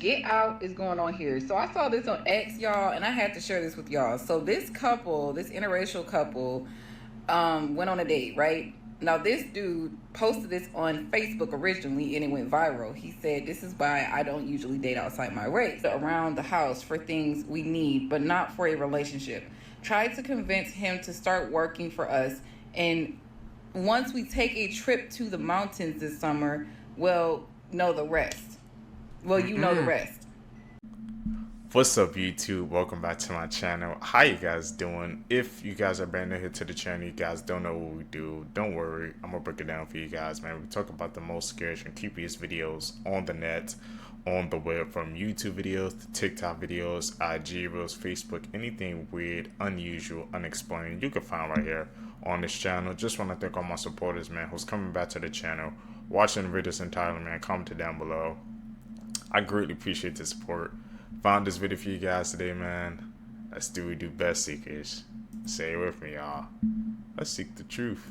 Get out is going on here. So I saw this on X, y'all, and I had to share this with y'all. So this couple, this interracial couple, went on a date, right? Now this dude posted this on Facebook originally and it went viral. He said, "This is why I don't usually date outside my race. Around the house for things we need, but not for a relationship. Tried to convince him to start working for us, and once we take a trip to the mountains this summer, well, know the rest." Well, you know the rest. What's up, YouTube? Welcome back to my channel. How you guys doing? If you guys are brand new here to the channel, you guys don't know what we do, don't worry, I'm gonna break it down for you guys, man. We talk about the most scariest and creepiest videos on the net, on the web, from YouTube videos to TikTok videos, IG reels, Facebook, anything weird, unusual, unexplained, you can find right here on this channel. Just want to thank all my supporters, man, who's coming back to the channel, watching the videos entirely, man. Comment down below. I greatly appreciate the support. Found this video for you guys today, man. Let's do what we do best, seekers. Say it with me, y'all. Let's seek the truth.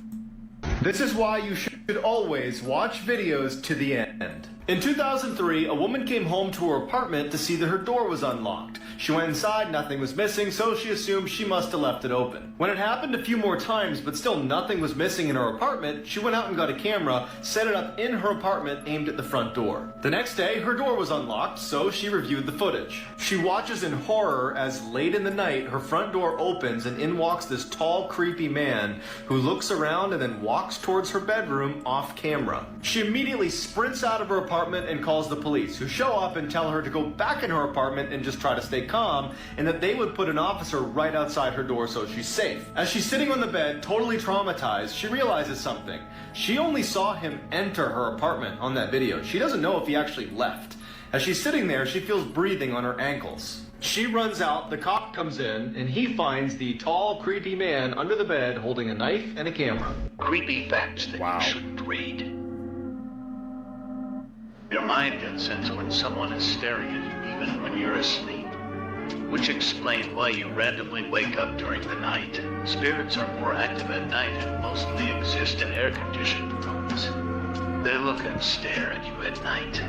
This is why you should always watch videos to the end. In 2003, a woman came home to her apartment to see that her door was unlocked. She went inside, nothing was missing, so she assumed she must have left it open. When it happened a few more times, but still nothing was missing in her apartment, she went out and got a camera, set it up in her apartment, aimed at the front door. The next day, her door was unlocked, so she reviewed the footage. She watches in horror as late in the night, her front door opens and in walks this tall, creepy man who looks around and then walks towards her bedroom off camera. She immediately sprints out of her apartment and calls the police, who show up and tell her to go back in her apartment and just try to stay calm, and that they would put an officer right outside her door so she's safe. As she's sitting on the bed, totally traumatized, she realizes something. She only saw him enter her apartment on that video. She doesn't know if he actually left. As she's sitting there, she feels breathing on her ankles. She runs out, the cop comes in, and he finds the tall, creepy man under the bed holding a knife and a camera. Creepy facts that you shouldn't read. Your mind gets sense when someone is staring at you, even when you're asleep. Which explains why you randomly wake up during the night. Spirits are more active at night and mostly exist in air-conditioned rooms. They look and stare at you at night.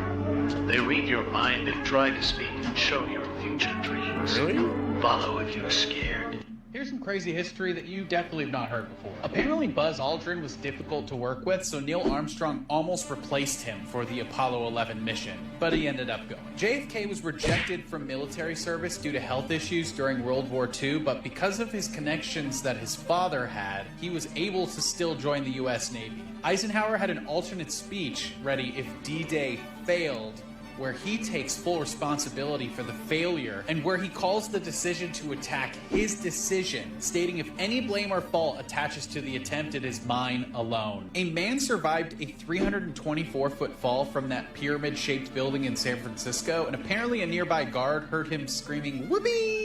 They read your mind and try to speak and show your future dreams. Really? Follow if you're scared. Here's some crazy history that you definitely have not heard before. Apparently Buzz Aldrin was difficult to work with, so Neil Armstrong almost replaced him for the Apollo 11 mission, but he ended up going. JFK was rejected from military service due to health issues during World War II, but because of his connections that his father had, he was able to still join the US Navy. Eisenhower had an alternate speech ready if D-Day failed, where he takes full responsibility for the failure and where he calls the decision to attack his decision, stating if any blame or fault attaches to the attempt, it is mine alone. A man survived a 324-foot fall from that pyramid-shaped building in San Francisco, and apparently a nearby guard heard him screaming, "Whoopee!"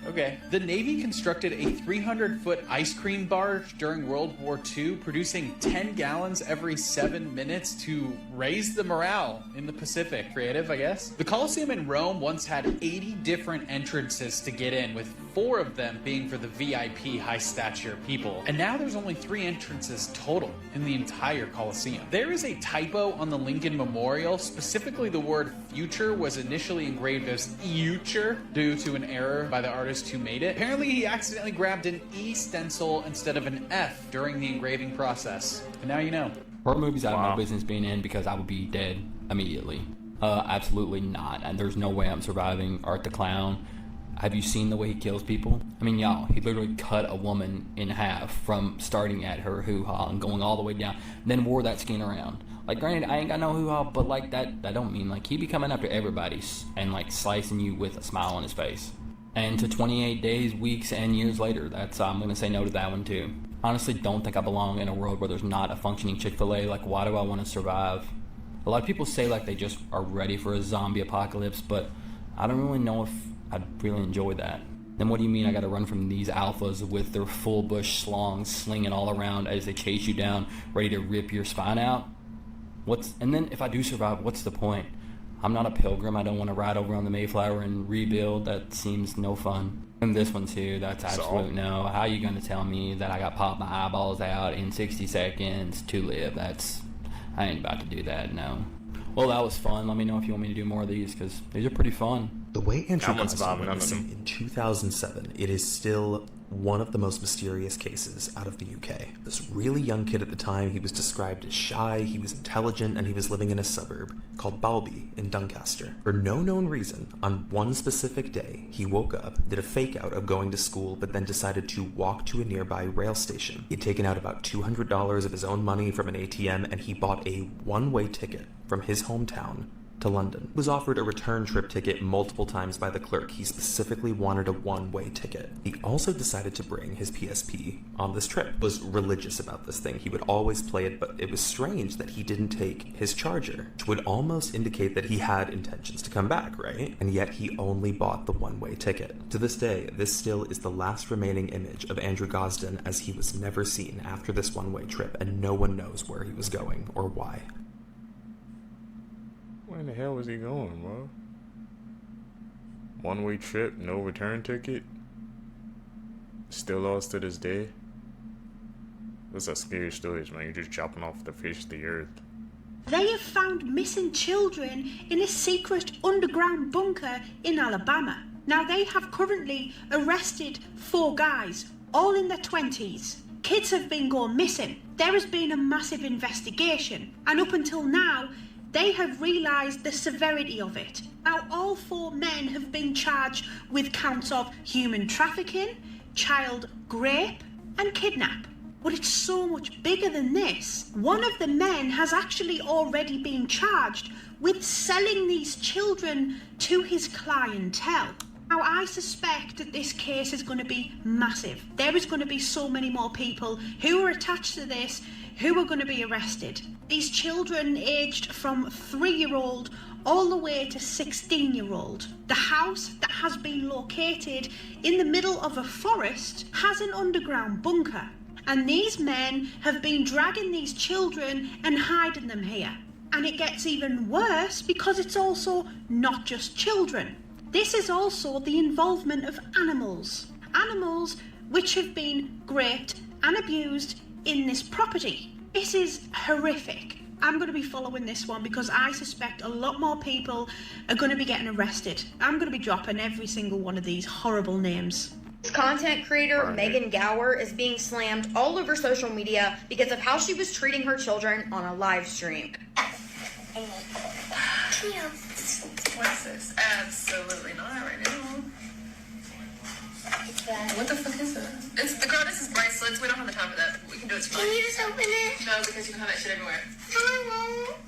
Okay. The Navy constructed a 300-foot ice cream barge during World War II, producing 10 gallons every 7 minutes to raise the morale in the Pacific. Creative, I guess. The Colosseum in Rome once had 80 different entrances to get in, with 4 of them being for the VIP high-stature people. And now there's only 3 entrances total in the entire Colosseum. There is a typo on the Lincoln Memorial. Specifically, the word future was initially engraved as future due to an error by the artist who made it. Apparently, he accidentally grabbed an E stencil instead of an F during the engraving process. And now you know. Horror movies I have no business being in because I would be dead immediately. Absolutely not. And there's no way I'm surviving. Art the Clown. Have you seen the way he kills people? I mean, y'all, he literally cut a woman in half from starting at her hoo-ha and going all the way down, then wore that skin around. Like, granted, I ain't got no hoo-ha, but like that don't mean, like, he be coming after everybody and like slicing you with a smile on his face. And to 28 days, weeks, and years later, I'm gonna say no to that one too. Honestly, don't think I belong in a world where there's not a functioning Chick-fil-A. Like, why do I want to survive? A lot of people say like they just are ready for a zombie apocalypse, but I don't really know if I'd really enjoy that. Then what do you mean I gotta run from these alphas with their full bush slongs slinging all around as they chase you down, ready to rip your spine out? And then if I do survive, what's the point? I'm not a pilgrim. I don't want to ride over on the Mayflower and rebuild. That seems no fun. And this one too, that's absolute no. How you gonna tell me that I got popped my eyeballs out in 60 seconds to live? I ain't about to do that, no. Well, that was fun. Let me know if you want me to do more of these, because these are pretty fun. The way Andrew I'm not Gosden surviving went none of missing them. in 2007, it is still one of the most mysterious cases out of the UK. This really young kid at the time, he was described as shy, he was intelligent, and he was living in a suburb called Balby in Doncaster. For no known reason, on one specific day, he woke up, did a fake out of going to school, but then decided to walk to a nearby rail station. He'd taken out about $200 of his own money from an ATM, and he bought a one-way ticket from his hometown to London. He was offered a return trip ticket multiple times by the clerk. He specifically wanted a one-way ticket. He also decided to bring his PSP on this trip. He was religious about this thing. He would always play it, but it was strange that he didn't take his charger, which would almost indicate that he had intentions to come back, right? And yet he only bought the one-way ticket. To this day, this still is the last remaining image of Andrew Gosden, as he was never seen after this one-way trip, and no one knows where he was going or why. Where in the hell was he going, bro? One-way trip, no return ticket. Still lost to this day. Those are scary stories, man. You're just chopping off the face of the earth. They have found missing children in a secret underground bunker in Alabama. Now, they have currently arrested 4 guys, all in their 20s. Kids have been going missing. There has been a massive investigation, and up until now, they have realised the severity of it. Now, all 4 men have been charged with counts of human trafficking, child rape, and kidnap. But it's so much bigger than this. One of the men has actually already been charged with selling these children to his clientele. Now, I suspect that this case is going to be massive. There is going to be so many more people who are attached to this who are going to be arrested. These children aged from 3-year-old all the way to 16-year-old. The house that has been located in the middle of a forest has an underground bunker. And these men have been dragging these children and hiding them here. And it gets even worse because it's also not just children. This is also the involvement of animals. Animals which have been raped and abused in this property. This is horrific. I'm going to be following this one because I suspect a lot more people are going to be getting arrested. I'm going to be dropping every single one of these horrible names. Content creator Megan Gower is being slammed all over social media because of how she was treating her children on a live stream. What's this? Absolutely not right now. What the fuck is that? It's the girl. This is bracelets. We don't have the time for that. We can do it tomorrow. Can you just open it? No, because you can have that shit everywhere. I won't.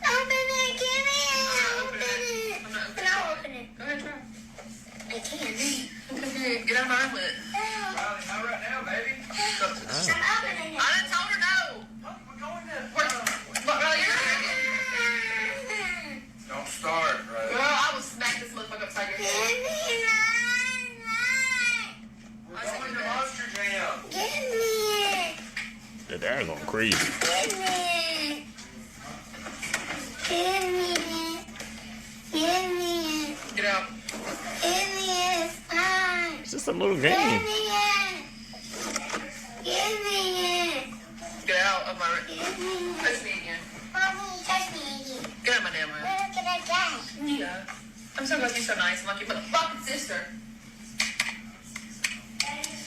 Open it. Give me it. I'm not opening it. And I'll open it. Go ahead, try. I can't. Okay, get out of my room with it. Riley, not right now, baby. I'm opening it. I done told her no. We're going to. What, Riley? Don't start, Riley. Girl, I will smack this motherfucker upside your head. We're going to Monster Jam. Give me it. The dad going crazy. Give me it. Give me it. Give me it. Get out. Give me it. Fine. It's just a little Give game. me it. Give me it. Get out of my room. Give me it. Touch me again. Mommy, touch me again. Get out of my damn room. Where can I go? Yeah. I'm so glad you're so nice. I'm like your motherfucking sister.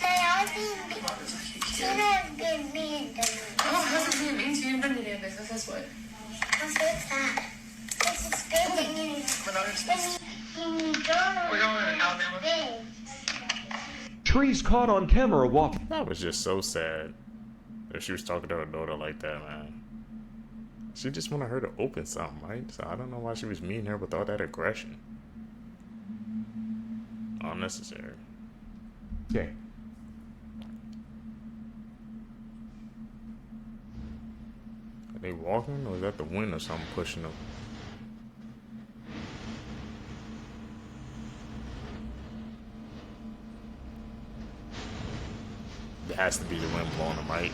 I think you have been mean to me. Oh, how's it being mean to you? You've done your damn business. That's what. What's that? This is good that you We're not We're going to Alabama. Trees caught on camera walking. That was just so sad that she was talking to her daughter like that, man. She just wanted her to open something, right? So I don't know why she was meeting her with all that aggression. Unnecessary. Okay. Are they walking, or is that the wind or something pushing them? It has to be the wind blowing them, right?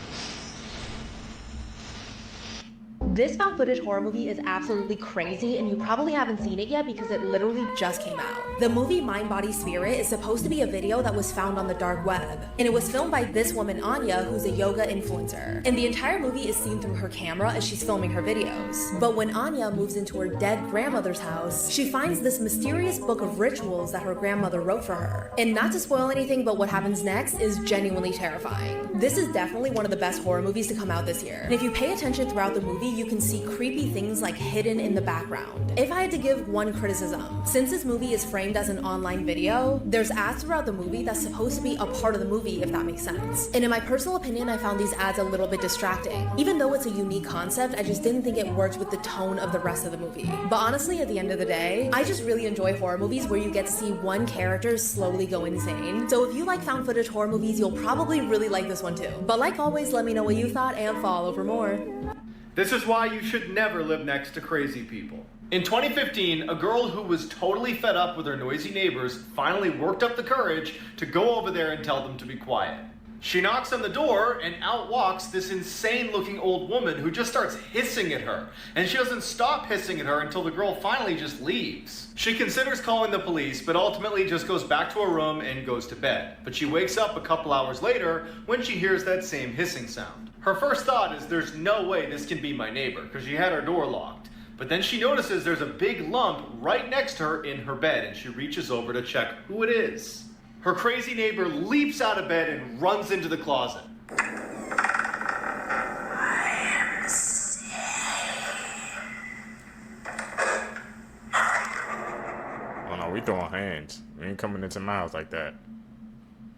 This found footage horror movie is absolutely crazy, and you probably haven't seen it yet because it literally just came out. The movie Mind, Body, Spirit is supposed to be a video that was found on the dark web, and it was filmed by this woman Anya, who's a yoga influencer. And the entire movie is seen through her camera as she's filming her videos. But when Anya moves into her dead grandmother's house, she finds this mysterious book of rituals that her grandmother wrote for her. And not to spoil anything, but what happens next is genuinely terrifying. This is definitely one of the best horror movies to come out this year. And if you pay attention throughout the movie, you can see creepy things like hidden in the background. If I had to give one criticism, since this movie is framed as an online video, there's ads throughout the movie that's supposed to be a part of the movie, if that makes sense. And in my personal opinion, I found these ads a little bit distracting. Even though it's a unique concept, I just didn't think it worked with the tone of the rest of the movie. But honestly, at the end of the day, I just really enjoy horror movies where you get to see one character slowly go insane. So if you like found footage horror movies, you'll probably really like this one too. But like always, let me know what you thought and follow for more. This is why you should never live next to crazy people. In 2015, a girl who was totally fed up with her noisy neighbors finally worked up the courage to go over there and tell them to be quiet. She knocks on the door and out walks this insane looking old woman who just starts hissing at her. And she doesn't stop hissing at her until the girl finally just leaves. She considers calling the police, but ultimately just goes back to her room and goes to bed. But she wakes up a couple hours later when she hears that same hissing sound. Her first thought is there's no way this can be my neighbor because she had her door locked. But then she notices there's a big lump right next to her in her bed and she reaches over to check who it is. Her crazy neighbor leaps out of bed and runs into the closet. Oh no, we throwing hands. We ain't coming into my house like that.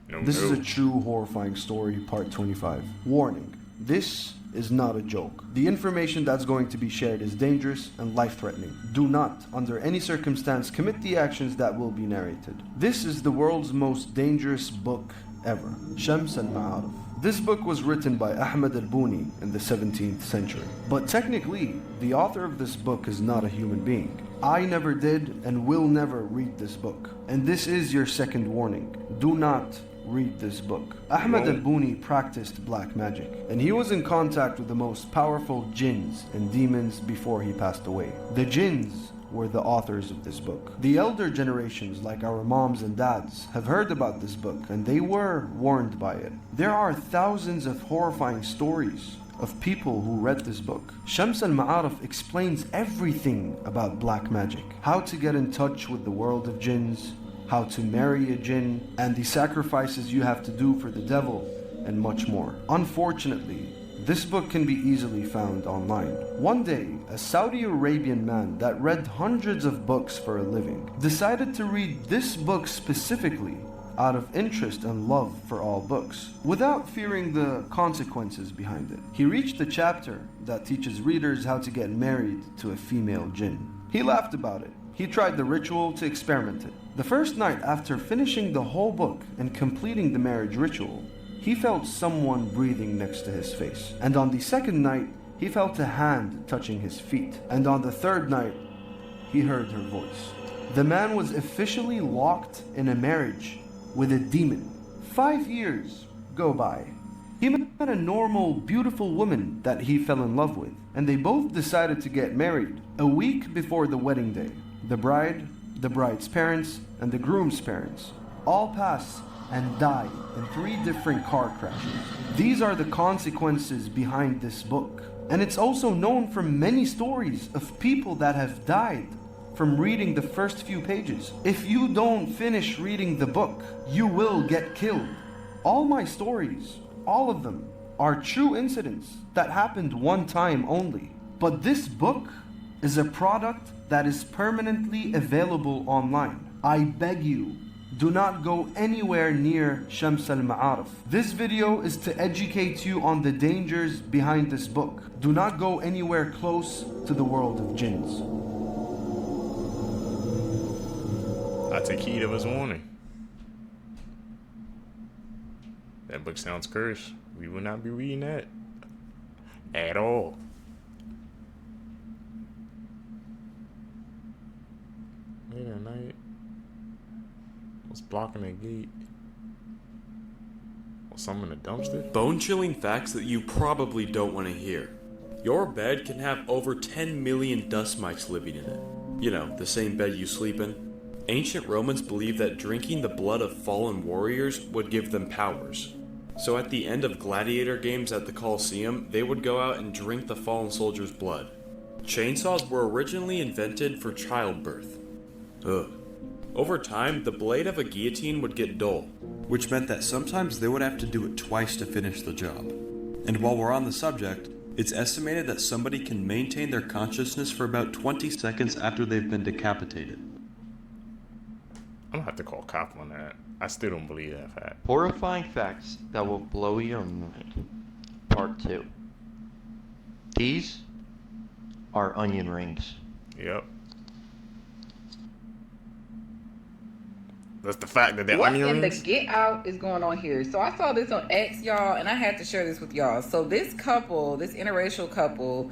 No, This is a true horrifying story, part 25. Warning, this is not a joke. The information that's going to be shared is dangerous and life-threatening. Do not, under any circumstance, commit the actions that will be narrated. This is the world's most dangerous book ever, Shams al-Ma'arif. This book was written by Ahmad al-Buni in the 17th century. But technically, the author of this book is not a human being. I never did and will never read this book. And this is your second warning. Do not read this book. Ahmad al-Buni practiced black magic, and he was in contact with the most powerful jinns and demons before he passed away. The jinns were the authors of this book. The elder generations, like our moms and dads, have heard about this book, and they were warned by it. There are thousands of horrifying stories of people who read this book. Shams al-Ma'arif explains everything about black magic, how to get in touch with the world of jinns, how to marry a jinn, and the sacrifices you have to do for the devil, and much more. Unfortunately, this book can be easily found online. One day, a Saudi Arabian man that read hundreds of books for a living decided to read this book specifically out of interest and love for all books, without fearing the consequences behind it. He reached the chapter that teaches readers how to get married to a female jinn. He laughed about it. He tried the ritual to experiment it. The first night after finishing the whole book and completing the marriage ritual, he felt someone breathing next to his face. And on the second night, he felt a hand touching his feet. And on the third night, he heard her voice. The man was officially locked in a marriage with a demon. 5 years go by. He met a normal, beautiful woman that he fell in love with, and they both decided to get married a week before the wedding day. The bride, the bride's parents, and the groom's parents all pass and die in 3 different car crashes. These are the consequences behind this book. And it's also known from many stories of people that have died from reading the first few pages. If you don't finish reading the book, you will get killed. All my stories, all of them, are true incidents that happened one time only. But this book is a product that is permanently available online. I beg you, do not go anywhere near Shams al-Ma'arif. This video is to educate you on the dangers behind this book. Do not go anywhere close to the world of jinns. I take heed of his warning. That book sounds cursed. We will not be reading that at all. Late at night. What's blocking the gate? Was someone in the dumpster? Bone-chilling facts that you probably don't want to hear. Your bed can have over 10 million dust mites living in it. You know, the same bed you sleep in. Ancient Romans believed that drinking the blood of fallen warriors would give them powers. So at the end of gladiator games at the Colosseum, they would go out and drink the fallen soldiers' blood. Chainsaws were originally invented for childbirth. Ugh. Over time, the blade of a guillotine would get dull, which meant that sometimes they would have to do it twice to finish the job. And while we're on the subject, it's estimated that somebody can maintain their consciousness for about 20 seconds after they've been decapitated. I'm gonna have to call cop on that. I still don't believe that fact. Horrifying facts that will blow your mind. Part 2. These are onion rings. Yep. That's the fact that they're what onion in rings? the get out is going on here? So I saw this on X, y'all, and I had to share this with y'all. So this couple, this interracial couple,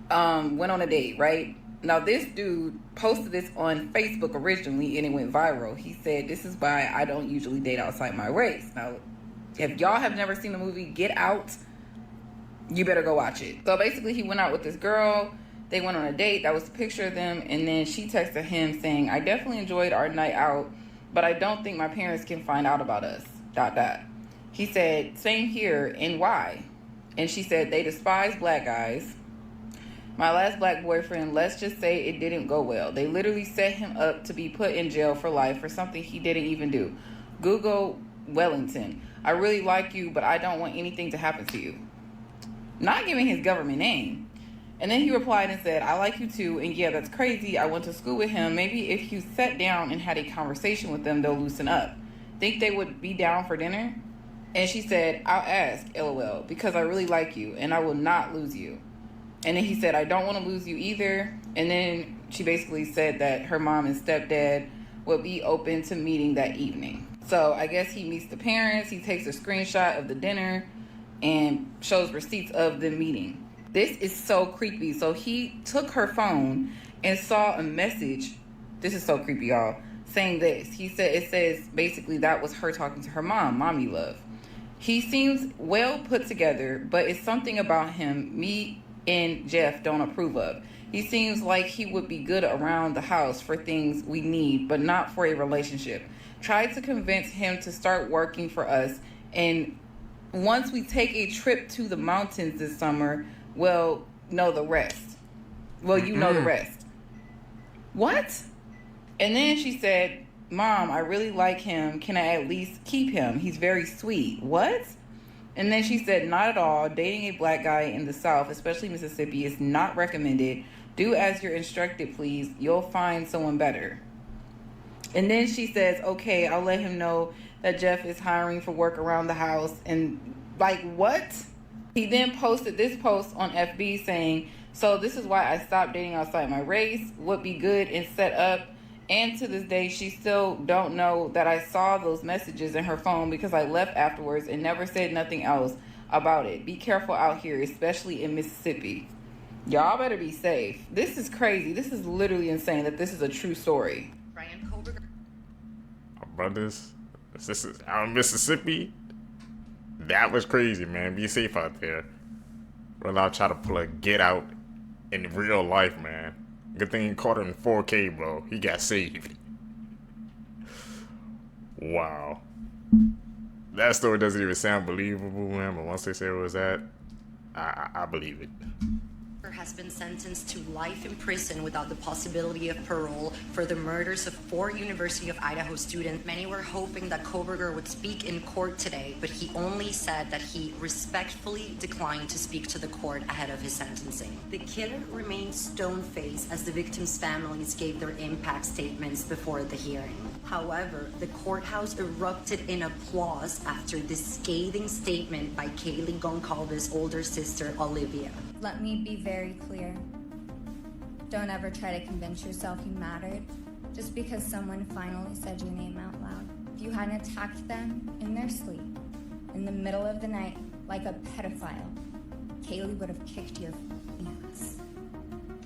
went on a date, right? Now this dude posted this on Facebook originally and it went viral. He said, "This is why I don't usually date outside my race." Now, if y'all have never seen the movie Get Out, you better go watch it. So basically he went out with this girl. They went on a date. That was the picture of them. And then she texted him saying, "I definitely enjoyed our night out, but I don't think my parents can find out about us, ... He said, "Same here, and why?" And she said, "They despise black guys. My last black boyfriend, let's just say it didn't go well. They literally set him up to be put in jail for life for something he didn't even do. Google Wellington. I really like you, but I don't want anything to happen to you." Not giving his government name. And then he replied and said, "I like you too, and yeah, that's crazy. I went to school with him. Maybe if you sat down and had a conversation with them, they'll loosen up. Think they would be down for dinner?" And she said, "I'll ask, LOL, because I really like you, and I will not lose you." And then he said, "I don't want to lose you either." And then she basically said that her mom and stepdad would be open to meeting that evening. So I guess he meets the parents. He takes a screenshot of the dinner and shows receipts of the meeting. This is so creepy. So he took her phone and saw a message. This is so creepy, y'all. Saying this. He said, it says basically that was her talking to her mom, "Mommy love." He seems well put together, but it's something about him me and Jeff don't approve of. He seems like he would be good around the house for things we need, but not for a relationship. Tried to convince him to start working for us, and once we take a trip to the mountains this summer, well, know the rest. Well, you know the rest. What? And then she said, "Mom, I really like him. Can I at least keep him? He's very sweet." What? And then she said, "Not at all. Dating a black guy in the South, especially Mississippi, is not recommended. Do as you're instructed, please. You'll find someone better." And then she says, "Okay, I'll let him know that Jeff is hiring for work around the house." And like, what? He then posted this post on FB saying, "So this is why I stopped dating outside my race. Would be good and set up. And to this day, she still don't know that I saw those messages in her phone because I left afterwards and never said nothing else about it. Be careful out here, especially in Mississippi." Y'all better be safe. This is crazy. This is literally insane that this is a true story. My brothers, this is out in Mississippi. That was crazy, man. Be safe out there. Well, I'll try to pull a Get Out in real life, man. Good thing he caught it in 4K, bro. He got saved. Wow. That story doesn't even sound believable, man. But once they say it was that, I believe it. Has been sentenced to life in prison without the possibility of parole for the murders of 4 University of Idaho students. Many were hoping that Kohberger would speak in court today, but he only said that he respectfully declined to speak to the court ahead of his sentencing. The killer remained stone-faced as the victims' families gave their impact statements before the hearing. However, the courthouse erupted in applause after the scathing statement by Kaylee Goncalves' older sister, Olivia. Let me be very clear. Don't ever try to convince yourself you mattered just because someone finally said your name out loud. If you hadn't attacked them in their sleep, in the middle of the night, like a pedophile, Kaylee would have kicked your ass.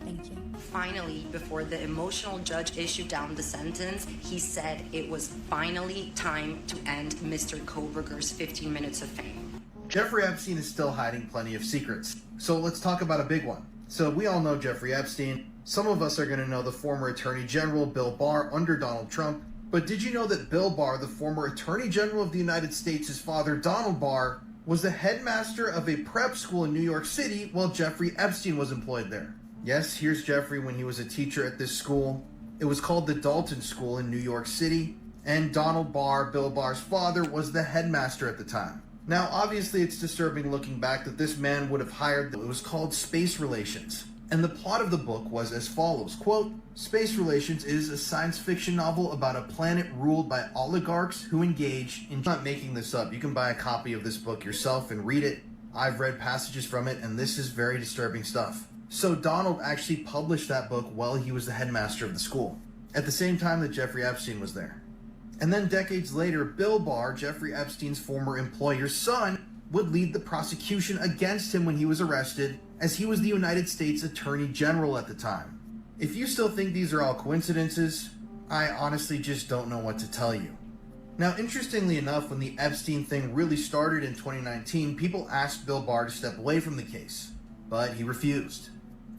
Thank you. Finally, before the emotional judge issued down the sentence, he said it was finally time to end Mr. Kohberger's 15 minutes of fame. Jeffrey Epstein is still hiding plenty of secrets. So let's talk about a big one. So we all know Jeffrey Epstein. Some of us are going to know the former Attorney General Bill Barr under Donald Trump. But did you know that Bill Barr, the former Attorney General of the United States' father, Donald Barr, was the headmaster of a prep school in New York City while Jeffrey Epstein was employed there? Yes, here's Jeffrey when he was a teacher at this school. It was called the Dalton School in New York City, and Donald Barr, Bill Barr's father, was the headmaster at the time. Now, obviously, it's disturbing looking back that this man would have hired, it was called Space Relations. And the plot of the book was as follows, quote, Space Relations is a science fiction novel about a planet ruled by oligarchs who engage in, I'm not making this up, you can buy a copy of this book yourself and read it. I've read passages from it, and this is very disturbing stuff. So Donald actually published that book while he was the headmaster of the school, at the same time that Jeffrey Epstein was there. And then decades later, Bill Barr, Jeffrey Epstein's former employer's son, would lead the prosecution against him when he was arrested, as he was the United States Attorney General at the time. If you still think these are all coincidences, I honestly just don't know what to tell you. Now, interestingly enough, when the Epstein thing really started in 2019, people asked Bill Barr to step away from the case, but he refused.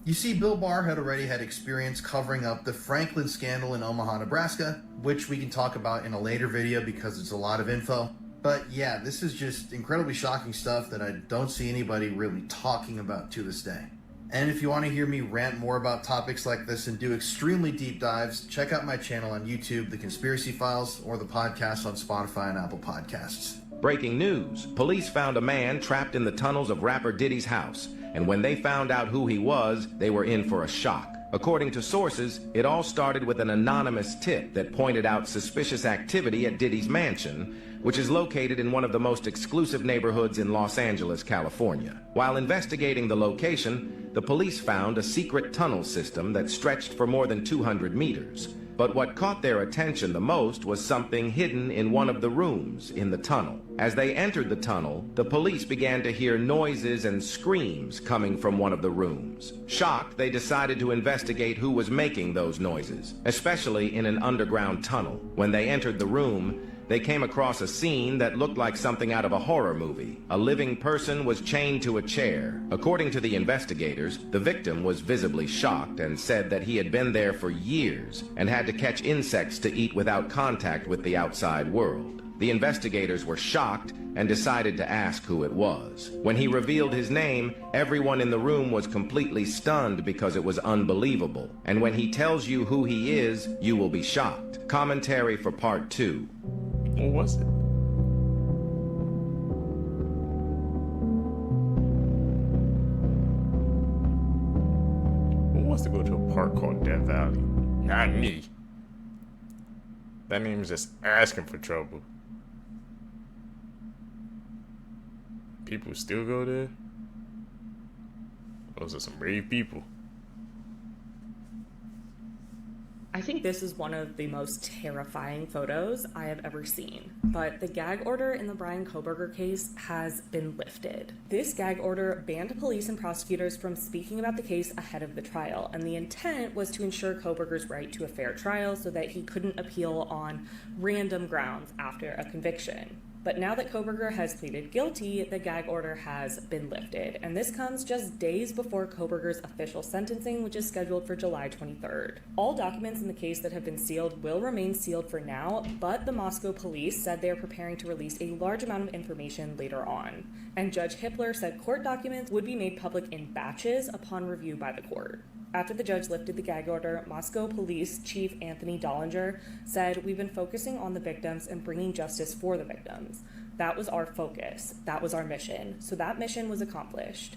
You see, Bill Barr had already had experience covering up the Franklin scandal in Omaha, Nebraska, which we can talk about in a later video because it's a lot of info. But yeah, this is just incredibly shocking stuff that I don't see anybody really talking about to this day. And if you want to hear me rant more about topics like this and do extremely deep dives, check out my channel on YouTube, The Conspiracy Files, or the podcast on Spotify and Apple Podcasts. Breaking news. Police found a man trapped in the tunnels of rapper Diddy's house. And when they found out who he was, they were in for a shock. According to sources, it all started with an anonymous tip that pointed out suspicious activity at Diddy's mansion, which is located in one of the most exclusive neighborhoods in Los Angeles, California. While investigating the location, the police found a secret tunnel system that stretched for more than 200 meters. But what caught their attention the most was something hidden in one of the rooms in the tunnel. As they entered the tunnel, the police began to hear noises and screams coming from one of the rooms. Shocked, they decided to investigate who was making those noises, especially in an underground tunnel. When they entered the room, they came across a scene that looked like something out of a horror movie. A living person was chained to a chair. According to the investigators, the victim was visibly shocked and said that he had been there for years and had to catch insects to eat without contact with the outside world. The investigators were shocked and decided to ask who it was. When he revealed his name, everyone in the room was completely stunned because it was unbelievable. And when he tells you who he is, you will be shocked. Commentary for part 2. What was it? Who wants to go to a park called Death Valley? Not me. That name is just asking for trouble. People still go there? Those are some brave people. I think this is one of the most terrifying photos I have ever seen, but the gag order in the Bryan Kohberger case has been lifted. This gag order banned police and prosecutors from speaking about the case ahead of the trial, and the intent was to ensure Kohberger's right to a fair trial so that he couldn't appeal on random grounds after a conviction. But now that Kohberger has pleaded guilty, the gag order has been lifted. And this comes just days before Kohberger's official sentencing, which is scheduled for July 23rd. All documents in the case that have been sealed will remain sealed for now, but the Moscow police said they are preparing to release a large amount of information later on. And Judge Hippler said court documents would be made public in batches upon review by the court. After the judge lifted the gag order, Moscow Police Chief Anthony Dollinger said, "We've been focusing on the victims and bringing justice for the victims. That was our focus. That was our mission. So that mission was accomplished."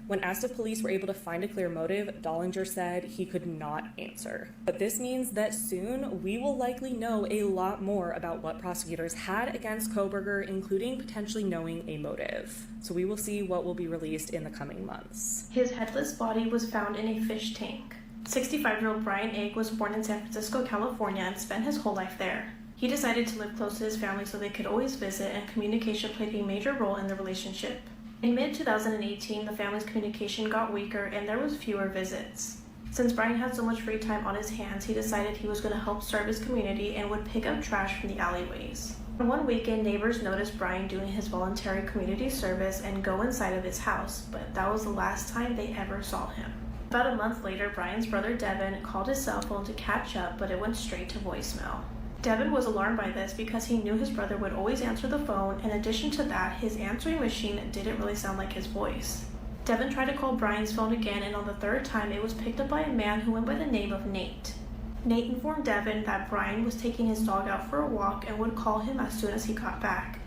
When asked if police were able to find a clear motive, Dollinger said he could not answer. But this means that soon we will likely know a lot more about what prosecutors had against Kohberger, including potentially knowing a motive. So we will see what will be released in the coming months. His headless body was found in a fish tank. 65-year-old Brian Egg was born in San Francisco, California, and spent his whole life there. He decided to live close to his family so they could always visit, and communication played a major role in the relationship. In mid-2018, the family's communication got weaker and there was fewer visits. Since Brian had so much free time on his hands, he decided he was going to help serve his community and would pick up trash from the alleyways. One weekend, neighbors noticed Brian doing his voluntary community service and go inside of his house, but that was the last time they ever saw him. About a month later, Brian's brother Devin called his cell phone to catch up, but it went straight to voicemail. Devin was alarmed by this because he knew his brother would always answer the phone. In addition to that, his answering machine didn't really sound like his voice. Devin tried to call Brian's phone again, and on the third time, it was picked up by a man who went by the name of Nate. Nate informed Devin that Brian was taking his dog out for a walk and would call him as soon as he got back,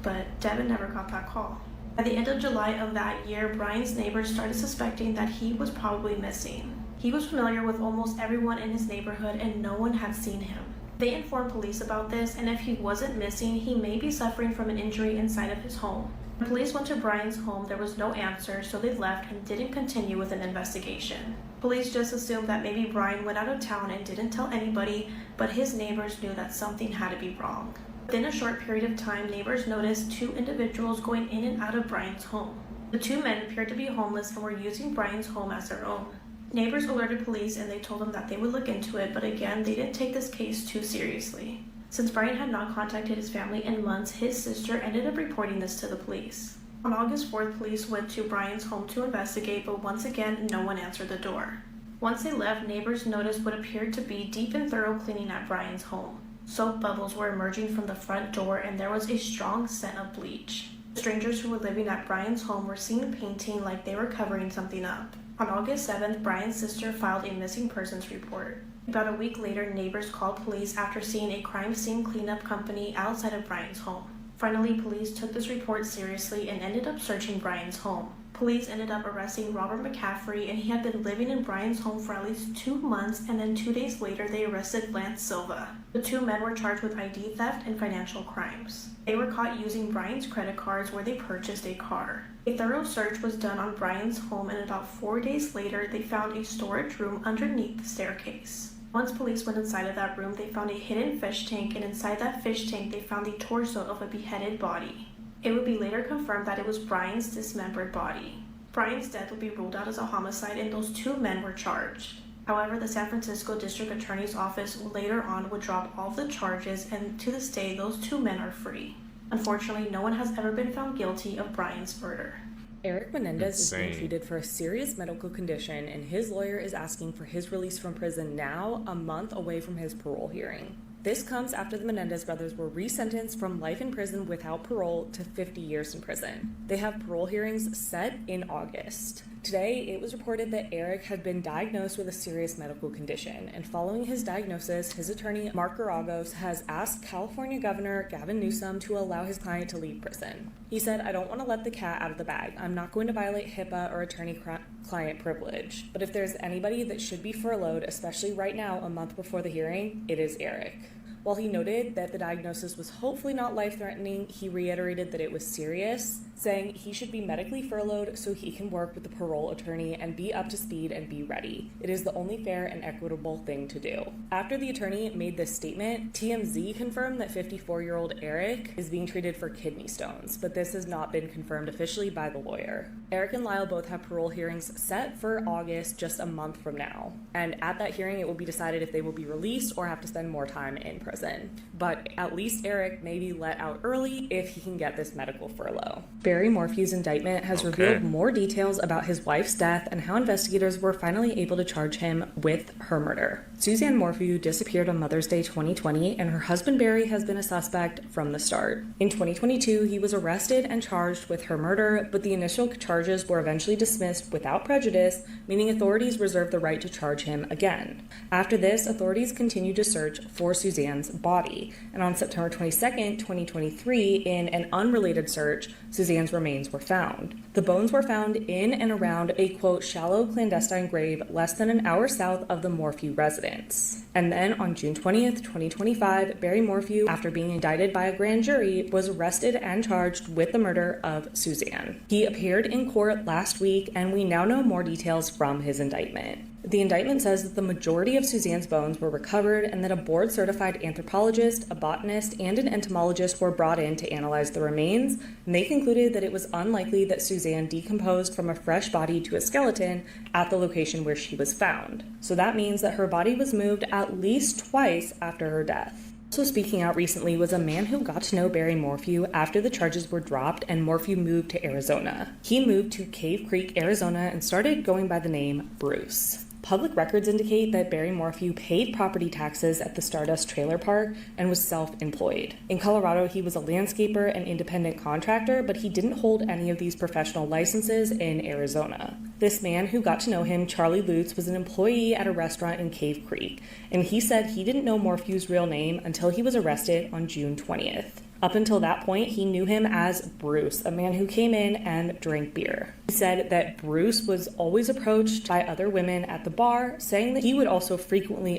but Devin never got that call. At the end of July of that year, Brian's neighbors started suspecting that he was probably missing. He was familiar with almost everyone in his neighborhood and no one had seen him. They informed police about this, and if he wasn't missing, he may be suffering from an injury inside of his home. When police went to Brian's home, there was no answer, so they left and didn't continue with an investigation. Police just assumed that maybe Brian went out of town and didn't tell anybody, but his neighbors knew that something had to be wrong. Within a short period of time, neighbors noticed two individuals going in and out of Brian's home. The two men appeared to be homeless and were using Brian's home as their own. Neighbors alerted police and they told them that they would look into it, but again, they didn't take this case too seriously. Since Brian had not contacted his family in months, his sister ended up reporting this to the police. On August 4th, police went to Brian's home to investigate, but once again, no one answered the door. Once they left, neighbors noticed what appeared to be deep and thorough cleaning at Brian's home. Soap bubbles were emerging from the front door and there was a strong scent of bleach. Strangers who were living at Brian's home were seen painting like they were covering something up. On August 7th, Brian's sister filed a missing persons report. About a week later, neighbors called police after seeing a crime scene cleanup company outside of Brian's home. Finally, police took this report seriously and ended up searching Brian's home. Police ended up arresting Robert McCaffrey, and he had been living in Brian's home for at least 2 months, and then 2 days later they arrested Lance Silva. The two men were charged with ID theft and financial crimes. They were caught using Brian's credit cards where they purchased a car. A thorough search was done on Brian's home, and about 4 days later they found a storage room underneath the staircase. Once police went inside of that room, they found a hidden fish tank, and inside that fish tank they found the torso of a beheaded body. It would be later confirmed that it was Brian's dismembered body. Brian's death would be ruled out as a homicide, and those two men were charged. However, the San Francisco District Attorney's Office later on would drop all of the charges, and to this day, those two men are free. Unfortunately, no one has ever been found guilty of Brian's murder. Eric Menendez is being treated for a serious medical condition, and his lawyer is asking for his release from prison now, a month away from his parole hearing. This comes after the Menendez brothers were resentenced from life in prison without parole to 50 years in prison. They have parole hearings set in August. Today, it was reported that Eric had been diagnosed with a serious medical condition, and following his diagnosis, his attorney, Mark Garagos, has asked California Governor Gavin Newsom to allow his client to leave prison. He said, "I don't want to let the cat out of the bag. I'm not going to violate HIPAA or attorney-client privilege. But if there's anybody that should be furloughed, especially right now, a month before the hearing, it is Eric." While he noted that the diagnosis was hopefully not life-threatening, he reiterated that it was serious, saying he should be medically furloughed so he can work with the parole attorney and be up to speed and be ready. It is the only fair and equitable thing to do. After the attorney made this statement, TMZ confirmed that 54-year-old Eric is being treated for kidney stones, but this has not been confirmed officially by the lawyer. Eric and Lyle both have parole hearings set for August, just a month from now. And at that hearing, it will be decided if they will be released or have to spend more time in prison. But at least Eric may be let out early if he can get this medical furlough. Barry Morphew's indictment has revealed more details about his wife's death and how investigators were finally able to charge him with her murder. Suzanne Morphew disappeared on Mother's Day 2020, and her husband Barry has been a suspect from the start. In 2022, he was arrested and charged with her murder, but the initial charges were eventually dismissed without prejudice, meaning authorities reserved the right to charge him again. After this, authorities continued to search for Suzanne's body, and on September 22nd, 2023, in an unrelated search, Suzanne's remains were found. The bones were found in and around a, quote, shallow clandestine grave less than an hour south of the Morphew residence. And then on June 20th, 2025, Barry Morphew, after being indicted by a grand jury, was arrested and charged with the murder of Suzanne. He appeared in court last week, and we now know more details from his indictment. The indictment says that the majority of Suzanne's bones were recovered and that a board-certified anthropologist, a botanist, and an entomologist were brought in to analyze the remains, and they concluded that it was unlikely that Suzanne decomposed from a fresh body to a skeleton at the location where she was found. So that means that her body was moved at least twice after her death. Also speaking out recently was a man who got to know Barry Morphew after the charges were dropped and Morphew moved to Arizona. He moved to Cave Creek, Arizona and started going by the name Bruce. Public records indicate that Barry Morphew paid property taxes at the Stardust Trailer Park and was self-employed. In Colorado, he was a landscaper and independent contractor, but he didn't hold any of these professional licenses in Arizona. This man who got to know him, Charlie Lutz, was an employee at a restaurant in Cave Creek, and he said he didn't know Morphew's real name until he was arrested on June 20th. Up until that point, he knew him as Bruce, a man who came in and drank beer. He said that Bruce was always approached by other women at the bar, saying that he would also frequently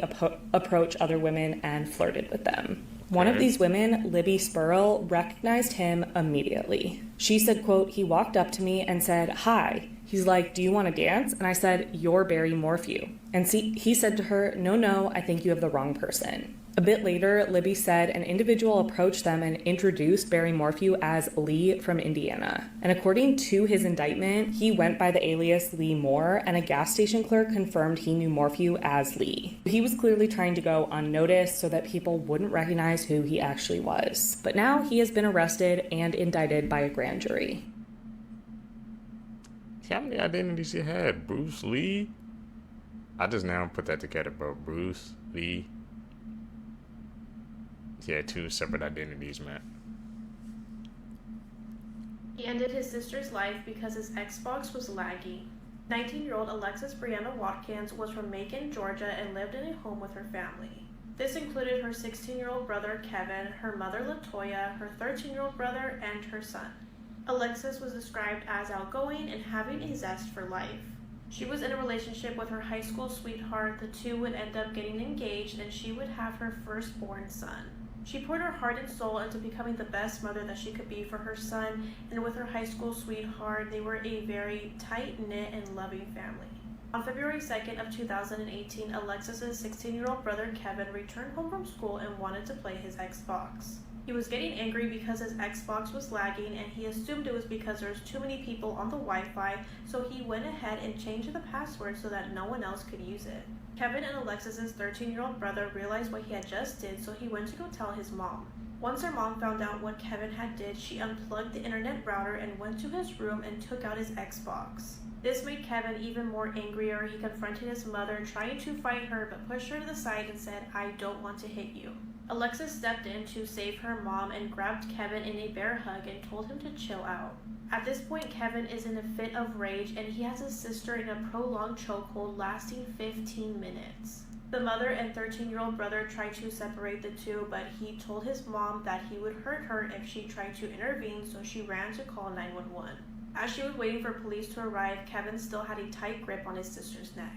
approach other women and flirted with them. One of these women, Libby Spurl, recognized him immediately. She said, quote, "He walked up to me and said, 'Hi.' He's like, 'Do you want to dance?' And I said, 'You're Barry Morphew.' And he said to her, 'No, I think you have the wrong person.'" A bit later, Libby said an individual approached them and introduced Barry Morphew as Lee from Indiana. And according to his indictment, he went by the alias Lee Moore, and a gas station clerk confirmed he knew Morphew as Lee. He was clearly trying to go unnoticed so that people wouldn't recognize who he actually was. But now he has been arrested and indicted by a grand jury. How many identities he had? Bruce Lee? I just now put that together, bro. Bruce Lee. Yeah, two separate identities, man. He ended his sister's life because his Xbox was laggy. 19-year-old Alexis Brianna Watkins was from Macon, Georgia, and lived in a home with her family. This included her 16-year-old brother, Kevin, her mother, Latoya, her 13-year-old brother, and her son. Alexis was described as outgoing and having a zest for life. She was in a relationship with her high school sweetheart. The two would end up getting engaged, and she would have her firstborn son. She poured her heart and soul into becoming the best mother that she could be for her son, and with her high school sweetheart, they were a very tight-knit and loving family. On February 2nd of 2018, Alexis's 16-year-old brother Kevin returned home from school and wanted to play his Xbox. He was getting angry because his Xbox was lagging, and he assumed it was because there was too many people on the Wi-Fi, so he went ahead and changed the password so that no one else could use it. Kevin and Alexis's 13-year-old brother realized what he had just did, so he went to go tell his mom. Once her mom found out what Kevin had did, she unplugged the internet router and went to his room and took out his Xbox. This made Kevin even more angrier. He confronted his mother, trying to fight her, but pushed her to the side and said, "I don't want to hit you." Alexis stepped in to save her mom and grabbed Kevin in a bear hug and told him to chill out. At this point, Kevin is in a fit of rage, and he has his sister in a prolonged chokehold lasting 15 minutes. The mother and 13-year-old brother tried to separate the two, but he told his mom that he would hurt her if she tried to intervene, so she ran to call 911. As she was waiting for police to arrive, Kevin still had a tight grip on his sister's neck.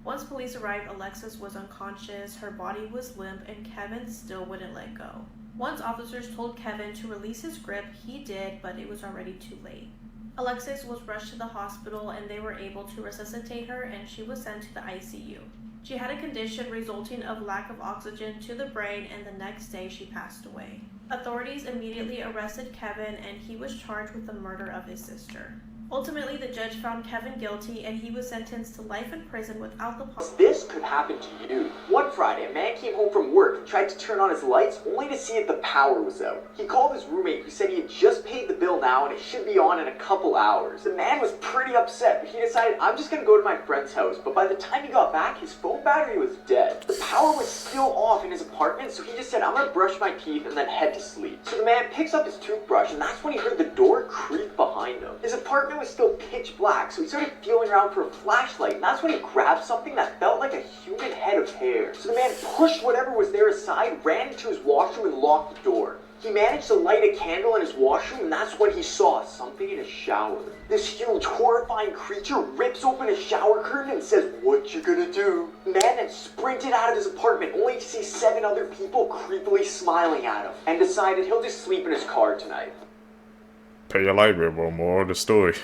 Once police arrived, Alexis was unconscious, her body was limp, and Kevin still wouldn't let go. Once officers told Kevin to release his grip, he did, but it was already too late. Alexis was rushed to the hospital, and they were able to resuscitate her, and she was sent to the ICU. She had a condition resulting of lack of oxygen to the brain, and the next day she passed away. Authorities immediately arrested Kevin, and he was charged with the murder of his sister. Ultimately, the judge found Kevin guilty, and he was sentenced to life in prison without the possibility. This could happen to you. One Friday, a man came home from work and tried to turn on his lights only to see if the power was out. He called his roommate, who said he had just paid the bill now and it should be on in a couple hours. The man was pretty upset, but he decided, I'm just gonna go to my friend's house. But by the time he got back, his phone battery was dead. The power was still off in his apartment, so he just said, I'm gonna brush my teeth and then head to sleep. So the man picks up his toothbrush, and that's when he heard the door creak behind him. His apartment was still pitch black, so he started feeling around for a flashlight, and that's when he grabbed something that felt like a human head of hair. So the man pushed whatever was there aside, ran into his washroom, and locked the door. He managed to light a candle in his washroom, and that's when he saw something in his shower. This huge, horrifying creature rips open his shower curtain and says, "What you gonna do?" The man then sprinted out of his apartment, only to see 7 other people creepily smiling at him, and decided he'll just sleep in his car tonight. Pay your light bill, bro. More of the story.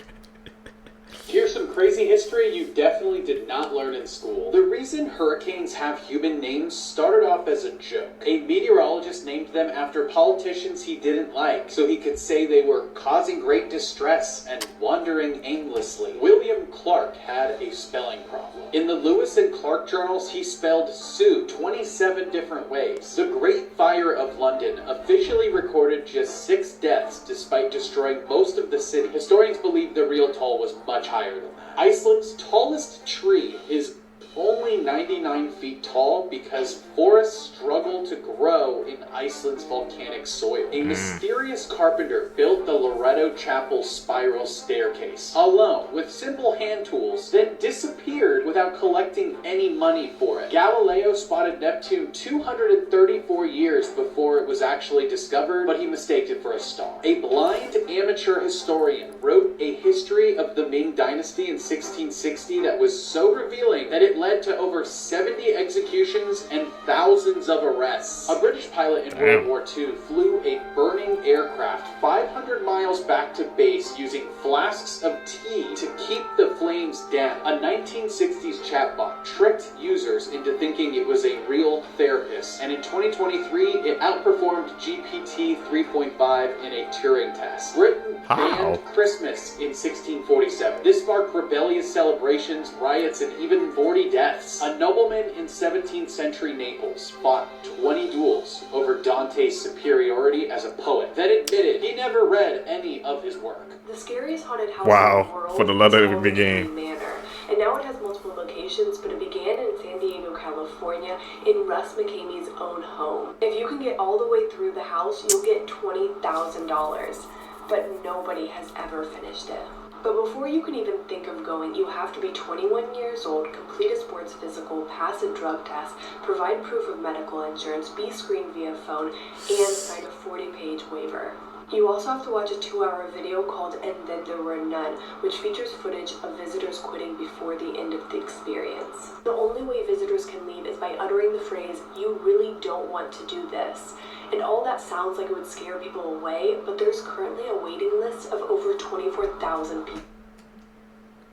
Here's some crazy history you definitely did not learn in school. The reason hurricanes have human names started off as a joke. A meteorologist named them after politicians he didn't like, so he could say they were causing great distress and wandering aimlessly. William Clark had a spelling problem. In the Lewis and Clark journals, he spelled Sue 27 different ways. The Great Fire of London officially recorded just 6 deaths despite destroying most of the city. Historians believe the real toll was much higher than that. Iceland's tallest tree is only 99 feet tall because forests struggle to grow in Iceland's volcanic soil. A mysterious carpenter built the Loretto Chapel spiral staircase alone with simple hand tools, then disappeared without collecting any money for it. Galileo spotted Neptune 234 years before it was actually discovered, but he mistaked it for a star. A blind amateur historian wrote a history of the Ming Dynasty in 1660 that was so revealing that it led to over 70 executions and thousands of arrests. A British pilot in World War II flew a burning aircraft 500 miles back to base using flasks of tea to keep the flames down. A 1960s chatbot tricked users into thinking it was a real therapist, and in 2023 it outperformed GPT 3.5 in a Turing test. Britain banned Christmas in 1647. This sparked rebellious celebrations, riots, and even 40 deaths. A nobleman in 17th century Naples fought 20 duels over Dante's superiority as a poet, then admitted he never read any of his work. The scariest haunted house Wow, in the world for the letter is to called begin. McKinley Manor, and now it has multiple locations, but it began in San Diego, California, in Russ McKamey's own home. If you can get all the way through the house, you'll get $20,000, but nobody has ever finished it. But before you can even think of going, you have to be 21 years old, complete a sports physical, pass a drug test, provide proof of medical insurance, be screened via phone, and sign a 40-page waiver. You also have to watch a 2-hour video called And Then There Were None, which features footage of visitors quitting before the end of the experience. The only way visitors can leave is by uttering the phrase, "You really don't want to do this." And all that sounds like it would scare people away, but there's currently a waiting list of over 24,000 people.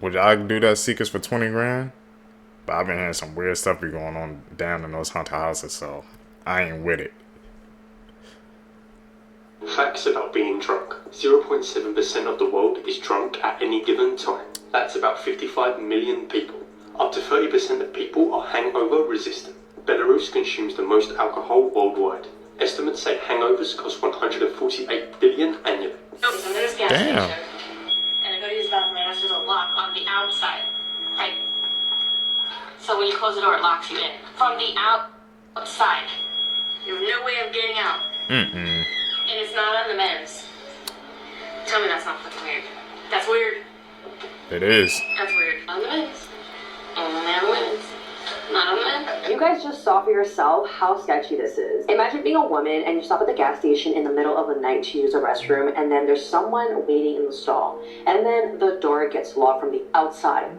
Would y'all do that Seekers for 20 grand? But I've been hearing some weird stuff be going on down in those haunted houses, so I ain't with it. Facts about being drunk. 0.7% of the world is drunk at any given time. That's about 55 million people. Up to 30% of people are hangover resistant. Belarus consumes the most alcohol worldwide. Estimates say hangovers cost $148 billion annually. So I'm in this gas station, and I go to use the bathroom, and there's a lock on the outside, right? So when you close the door, it locks you in. From the outside. You have no way of getting out. And it's not on the men's. Tell me that's not fucking weird. That's weird. It is. That's weird. On the men's. Only on the women's. Not on the men. You guys just saw for yourself how sketchy this is. Imagine being a woman and you stop at the gas station in the middle of the night to use a restroom, and then there's someone waiting in the stall, and then the door gets locked from the outside.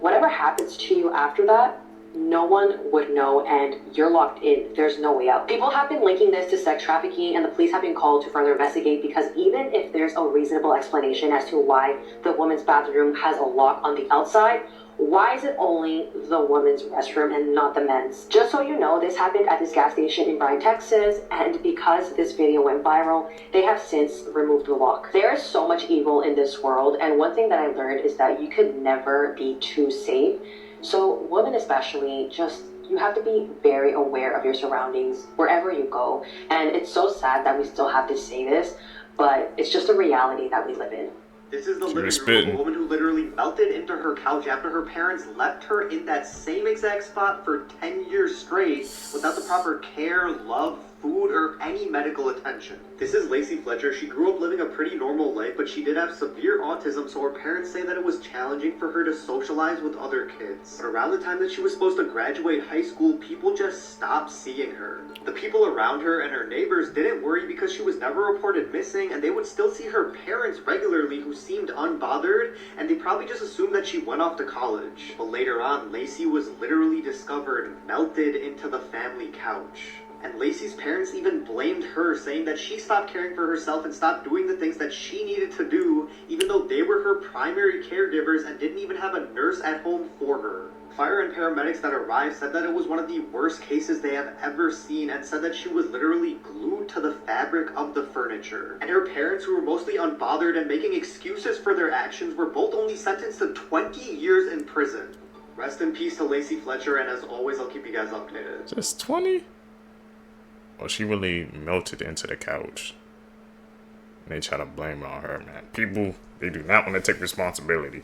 Whatever happens to you after that, no one would know, and you're locked in. There's no way out. People have been linking this to sex trafficking, and the police have been called to further investigate, because even if there's a reasonable explanation as to why the woman's bathroom has a lock on the outside, why is it only the women's restroom and not the men's? Just so you know, this happened at this gas station in Bryan, Texas, and because this video went viral, they have since removed the lock. There is so much evil in this world, and one thing that I learned is that you could never be too safe. So women especially, you have to be very aware of your surroundings wherever you go. And it's so sad that we still have to say this, but it's just a reality that we live in. This is the living room of a woman who literally melted into her couch after her parents left her in that same exact spot for 10 years straight without the proper care, love, food, or any medical attention. This is Lacey Fletcher. She grew up living a pretty normal life, but she did have severe autism, so her parents say that it was challenging for her to socialize with other kids. But around the time that she was supposed to graduate high school, people just stopped seeing her. The people around her and her neighbors didn't worry because she was never reported missing, and they would still see her parents regularly who seemed unbothered, and they probably just assumed that she went off to college. But later on, Lacey was literally discovered melted into the family couch. And Lacey's parents even blamed her, saying that she stopped caring for herself and stopped doing the things that she needed to do, even though they were her primary caregivers and didn't even have a nurse at home for her. Fire and paramedics that arrived said that it was one of the worst cases they have ever seen, and said that she was literally glued to the fabric of the furniture. And her parents, who were mostly unbothered and making excuses for their actions, were both only sentenced to 20 years in prison. Rest in peace to Lacey Fletcher, and as always, I'll keep you guys updated. Just 20? Well, she really melted into the couch. And they try to blame it on her, man. People, they do not want to take responsibility.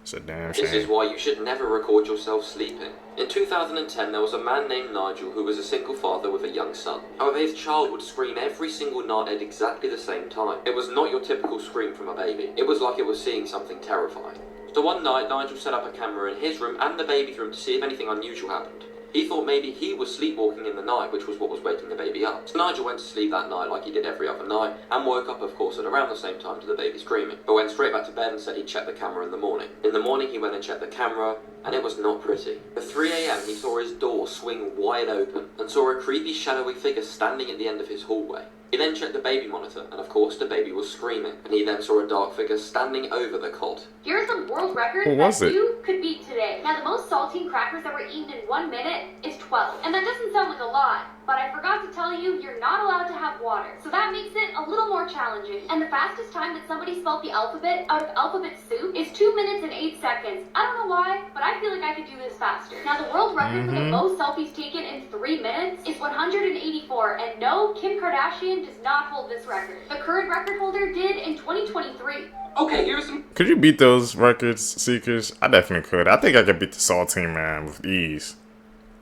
It's a damn shame. This is why you should never record yourself sleeping. In 2010, there was a man named Nigel who was a single father with a young son. However, his child would scream every single night at exactly the same time. It was not your typical scream from a baby. It was like it was seeing something terrifying. So one night, Nigel set up a camera in his room and the baby's room to see if anything unusual happened. He thought maybe he was sleepwalking in the night, which was what was waking the baby up. So Nigel went to sleep that night like he did every other night, and woke up, of course, at around the same time to the baby screaming. But went straight back to bed and said he'd check the camera in the morning. In the morning, he went and checked the camera, and it was not pretty. At 3 a.m, he saw his door swing wide open, and saw a creepy, shadowy figure standing at the end of his hallway. He then checked the baby monitor, and of course the baby was screaming, and he then saw a dark figure standing over the cot. Here are some world records that you could beat today. Now, the most saltine crackers that were eaten in 1 minute is 12. And that doesn't sound like a lot, but I forgot to tell you, you're not allowed to have water. So that makes it a little more challenging. And the fastest time that somebody spelled the alphabet out of alphabet soup is 2 minutes and 8 seconds. I don't know why, but I feel like I could do this faster. Now, the world record for the most selfies taken in 3 minutes is 184, and no, Kim Kardashian does not hold this record. The current record holder did in 2023. Okay, here's some... Could you beat those records, Seekers? I definitely could. I think I could beat the Saltine Man with ease.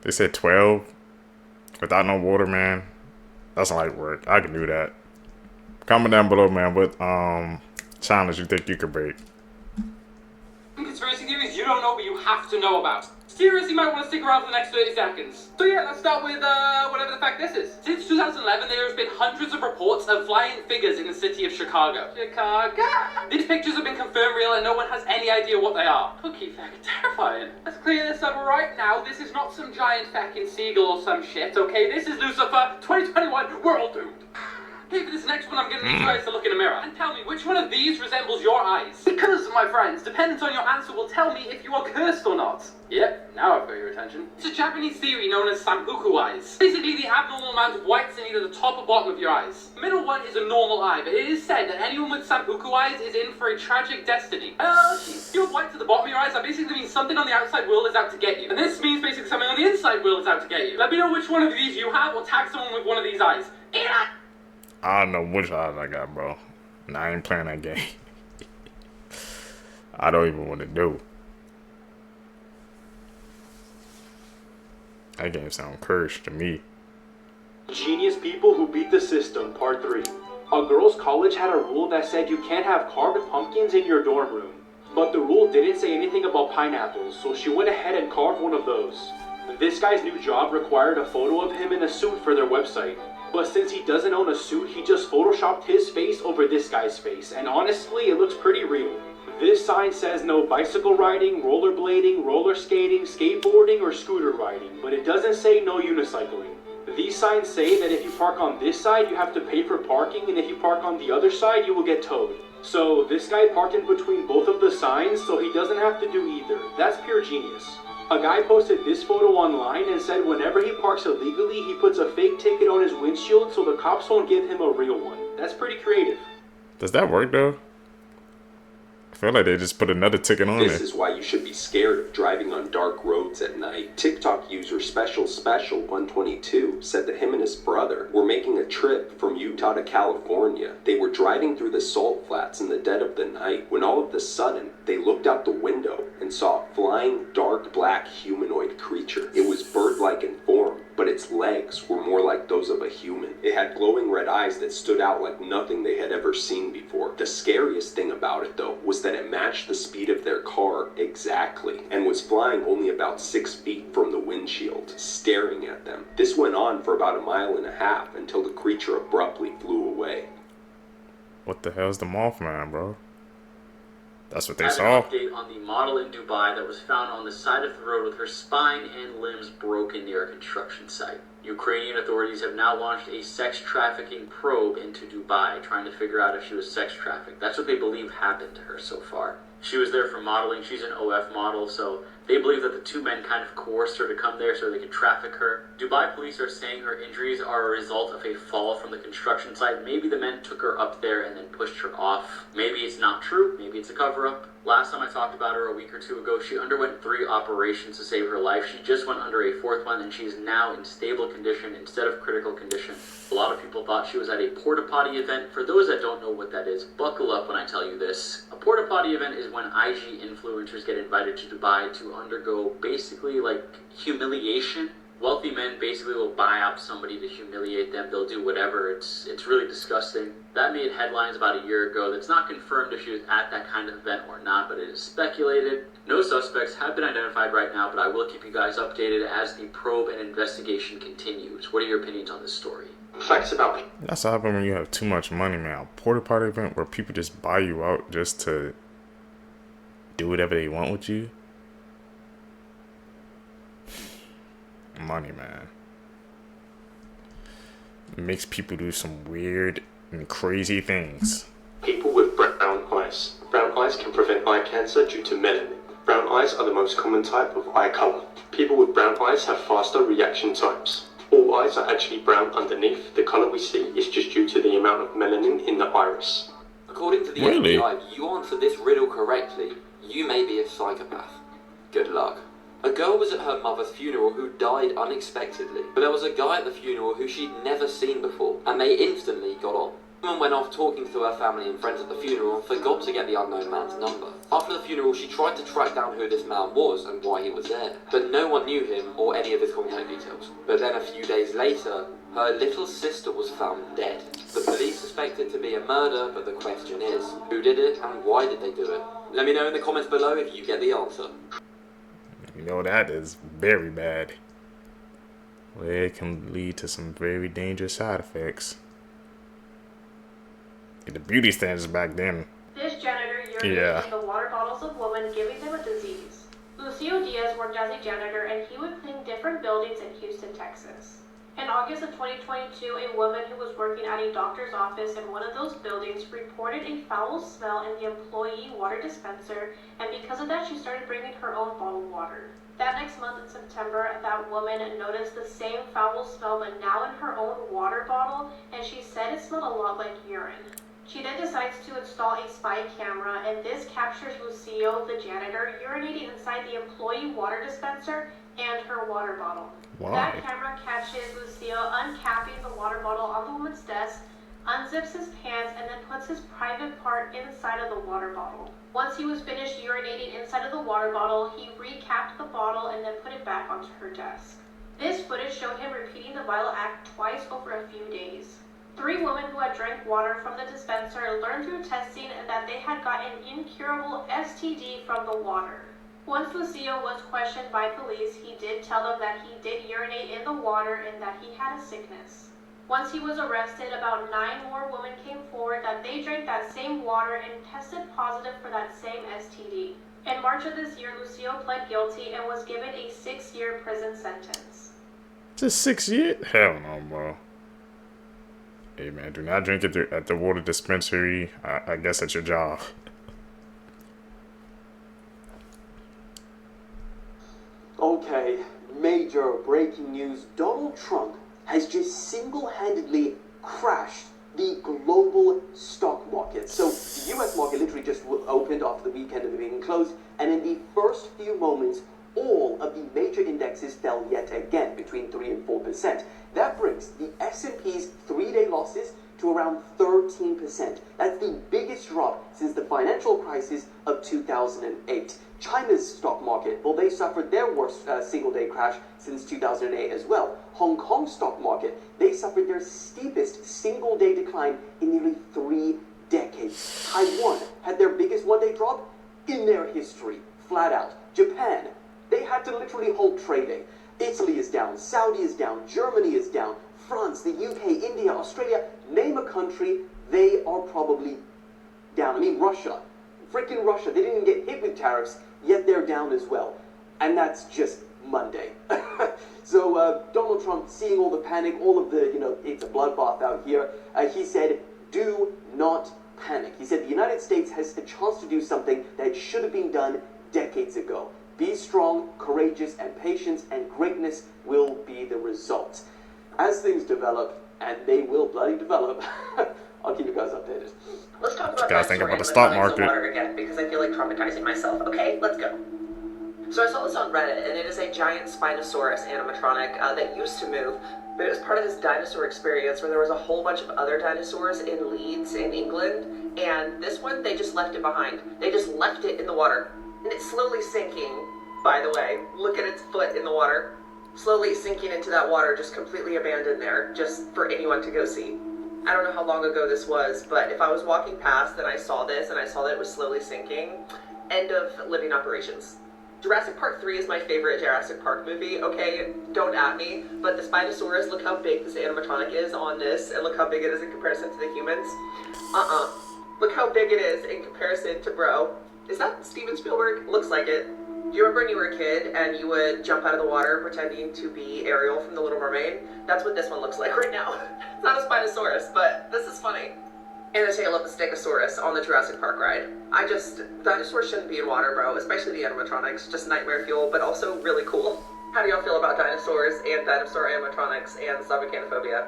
They said 12 without no water, man. That's light work. I can do that. Comment down below, man, what challenge you think you could break. Conspiracy theories you don't know, but you have to know about. Seriously, you might want to stick around for the next 30 seconds. So yeah, let's start with whatever the fact this is. Since 2011, there has been hundreds of reports of flying figures in the city of Chicago. These pictures have been confirmed real and no one has any idea what they are. Cookie fucking terrifying. Let's clear this up right now. This is not some giant fucking seagull or some shit, okay? This is Lucifer 2021. We're all doomed. Okay, for this next one, I'm going to need you guys to look in a mirror and tell me which one of these resembles your eyes. Because, my friends, dependent on your answer will tell me if you are cursed or not. Yep, now I've got your attention. It's a Japanese theory known as sampuku eyes. Basically, the abnormal amount of whites in either the top or bottom of your eyes. The middle one is a normal eye, but it is said that anyone with sampuku eyes is in for a tragic destiny. If you have whites at the bottom of your eyes, that basically means something on the outside world is out to get you. And this means basically something on the inside world is out to get you. Let me know which one of these you have, or tag someone with one of these eyes. I don't know which eyes I got, bro. And I ain't playing that game. I don't even want to do. That game sound cursed to me. Genius People Who Beat the System, Part 3. A girls' college had a rule that said you can't have carved pumpkins in your dorm room. But the rule didn't say anything about pineapples, so she went ahead and carved one of those. This guy's new job required a photo of him in a suit for their website. But since he doesn't own a suit, he just photoshopped his face over this guy's face. And honestly, it looks pretty real. This sign says no bicycle riding, rollerblading, roller skating, skateboarding, or scooter riding. But it doesn't say no unicycling. These signs say that if you park on this side, you have to pay for parking. And if you park on the other side, you will get towed. So this guy parked in between both of the signs, so he doesn't have to do either. That's pure genius. A guy posted this photo online and said whenever he parks illegally, he puts a fake ticket on his windshield so the cops won't give him a real one. That's pretty creative. Does that work though? I feel like they just put another ticket on This it. is why you should be scared of driving on dark roads at night. TikTok user Special122 said that him and his brother were making a trip from Utah to California. They were driving through the salt flats in the dead of the night when all of a sudden they looked out the window and saw a flying dark black humanoid creature. It was bird-like in form, but its legs were more like those of a human. It had glowing red eyes that stood out like nothing they had ever seen before. The scariest thing about it, though, was that it matched the speed of their car exactly and was flying only about 6 feet from the windshield, staring at them. This went on for about 1.5 miles until the creature abruptly flew away. What the hell's the Mothman, bro? That's what they I have saw. an update on the model in Dubai that was found on the side of the road with her spine and limbs broken near a construction site. Ukrainian authorities have now launched a sex trafficking probe into Dubai, trying to figure out if she was sex trafficked. That's what they believe happened to her so far. She was there for modeling. She's an OF model, so they believe that the two men kind of coerced her to come there so they could traffic her. Dubai police are saying her injuries are a result of a fall from the construction site. Maybe the men took her up there and then pushed her off. Maybe it's not true. Maybe it's a cover-up. Last time I talked about her a week or two ago, she underwent 3 operations to save her life. She just went under a 4th one, and she is now in stable condition instead of critical condition. A lot of people thought she was at a porta potty event. For those that don't know what that is, buckle up when I tell you this. A porta potty event is when IG influencers get invited to Dubai to undergo basically like humiliation. Wealthy men basically will buy out somebody to humiliate them. They'll do whatever. It's really disgusting. That made headlines about a year ago. That's not confirmed if she was at that kind of event or not, but it is speculated. No suspects have been identified right now, but I will keep you guys updated as the probe and investigation continues. What are your opinions on this story? Facts about it. That's what happens when you have too much money, man. A porta potty event where people just buy you out just to do whatever they want with you. Money, man. It makes people do some weird and crazy things. People with brown eyes. Brown eyes can prevent eye cancer due to melanin. Brown eyes are the most common type of eye color. People with brown eyes have faster reaction times. All eyes are actually brown underneath. The color we see is just due to the amount of melanin in the iris. According to the Really? FBI, if you answer this riddle correctly, you may be a psychopath. Good luck. A girl was at her mother's funeral who died unexpectedly, but there was a guy at the funeral who she'd never seen before, and they instantly got on. The woman went off talking to her family and friends at the funeral and forgot to get the unknown man's number. After the funeral, she tried to track down who this man was and why he was there, but no one knew him or any of his contact details. But then a few days later, her little sister was found dead. The police suspect it to be a murder, but the question is, who did it and why did they do it? Let me know in the comments below if you get the answer. You know, that is very bad. Well, it can lead to some very dangerous side effects. The beauty standards back then. This janitor urinated in the water bottles of women, giving them a disease. Lucio Diaz worked as a janitor, and he would clean different buildings in Houston, Texas. In August of 2022, a woman who was working at a doctor's office in one of those buildings reported a foul smell in the employee water dispenser, and because of that, she started bringing her own bottled water. That next month in September, that woman noticed the same foul smell, but now in her own water bottle, and she said it smelled a lot like urine. She then decides to install a spy camera, and this captures Lucio, the janitor, urinating inside the employee water dispenser and her water bottle. Why? That camera catches Lucio uncapping the water bottle on the woman's desk, unzips his pants, and then puts his private part inside of the water bottle. Once he was finished urinating inside of the water bottle, he recapped the bottle and then put it back onto her desk. This footage showed him repeating the vile act twice over a few days. 3 women who had drank water from the dispenser learned through testing that they had gotten incurable STD from the water. Once Lucio was questioned by police, he did tell them that he did urinate in the water and that he had a sickness. Once he was arrested, about 9 more women came forward that they drank that same water and tested positive for that same STD. In March of this year, Lucio pled guilty and was given a 6-year prison sentence. Just 6 years? Hell no, bro. Hey man, do not drink it at the water dispensary. I guess that's your job. Okay, major breaking news. Donald Trump has just single-handedly crashed the global stock market. So the US market literally just opened after the weekend of it being closed, and in the first few moments, all of the major indexes fell yet again, between 3 and 4%. That brings the S&P's 3-day losses to around 13%. That's the biggest drop since the financial crisis of 2008. China's stock market, well, they suffered their worst single-day crash since 2008 as well. Hong Kong's stock market, they suffered their steepest single-day decline in nearly 3 decades. Taiwan had their biggest one-day drop in their history, flat out. Japan, they had to literally halt trading. Italy is down, Saudi is down, Germany is down, France, the UK, India, Australia, name a country, they are probably down. I mean, Russia, Frickin' Russia, they didn't get hit with tariffs, yet they're down as well. And that's just Monday. So Donald Trump, seeing all the panic, all of the, it's a bloodbath out here, he said, do not panic. He said the United States has a chance to do something that should have been done decades ago. Be strong, courageous, and patience, and greatness will be the result. As things develop, and they will bloody develop, I'll keep you guys updated. Let's talk about guys think about the stock market water again, because I feel like traumatizing myself. Okay, let's go. So I saw this on Reddit, and it is a giant Spinosaurus animatronic that used to move, but it was part of this dinosaur experience where there was a whole bunch of other dinosaurs in Leeds in England, and this one, they just left it behind. They just left it in the water. And it's slowly sinking, by the way. Look at its foot in the water. Slowly sinking into that water, just completely abandoned there, just for anyone to go see. I don't know how long ago this was, but if I was walking past and I saw this and I saw that it was slowly sinking, end of living operations. Jurassic Park 3 is my favorite Jurassic Park movie, okay? Don't at me, but the Spinosaurus, look how big this animatronic is on this, and look how big it is in comparison to the humans. Look how big it is in comparison to bro. Is that Steven Spielberg? Looks like it. Do you remember when you were a kid and you would jump out of the water pretending to be Ariel from The Little Mermaid? That's what this one looks like right now. It's not a Spinosaurus, but this is funny. And the tail of a Stegosaurus on the Jurassic Park ride. Dinosaurs shouldn't be in water, bro, especially the animatronics. Just nightmare fuel, but also really cool. How do y'all feel about dinosaurs and dinosaur animatronics and submechanophobia?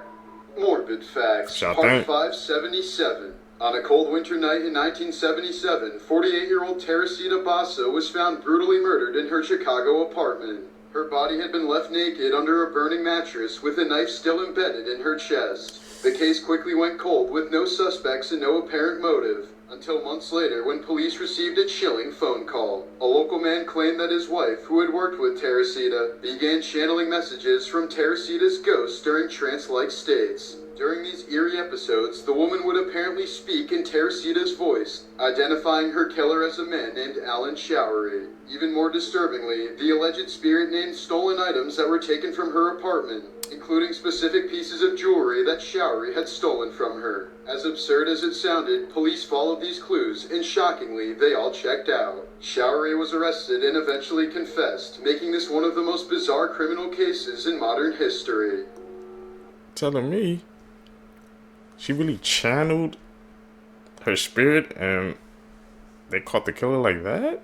Morbid Facts, Part 577. On a cold winter night in 1977, 48-year-old Teresita Basso was found brutally murdered in her Chicago apartment. Her body had been left naked under a burning mattress with a knife still embedded in her chest. The case quickly went cold with no suspects and no apparent motive, until months later when police received a chilling phone call. A local man claimed that his wife, who had worked with Teresita, began channeling messages from Teresita's ghost during trance-like states. During these eerie episodes, the woman would apparently speak in Teresita's voice, identifying her killer as a man named Alan Showery. Even more disturbingly, the alleged spirit named stolen items that were taken from her apartment, including specific pieces of jewelry that Showery had stolen from her. As absurd as it sounded, police followed these clues, and shockingly, they all checked out. Showery was arrested and eventually confessed, making this one of the most bizarre criminal cases in modern history. Telling me she really channeled her spirit and they caught the killer like that?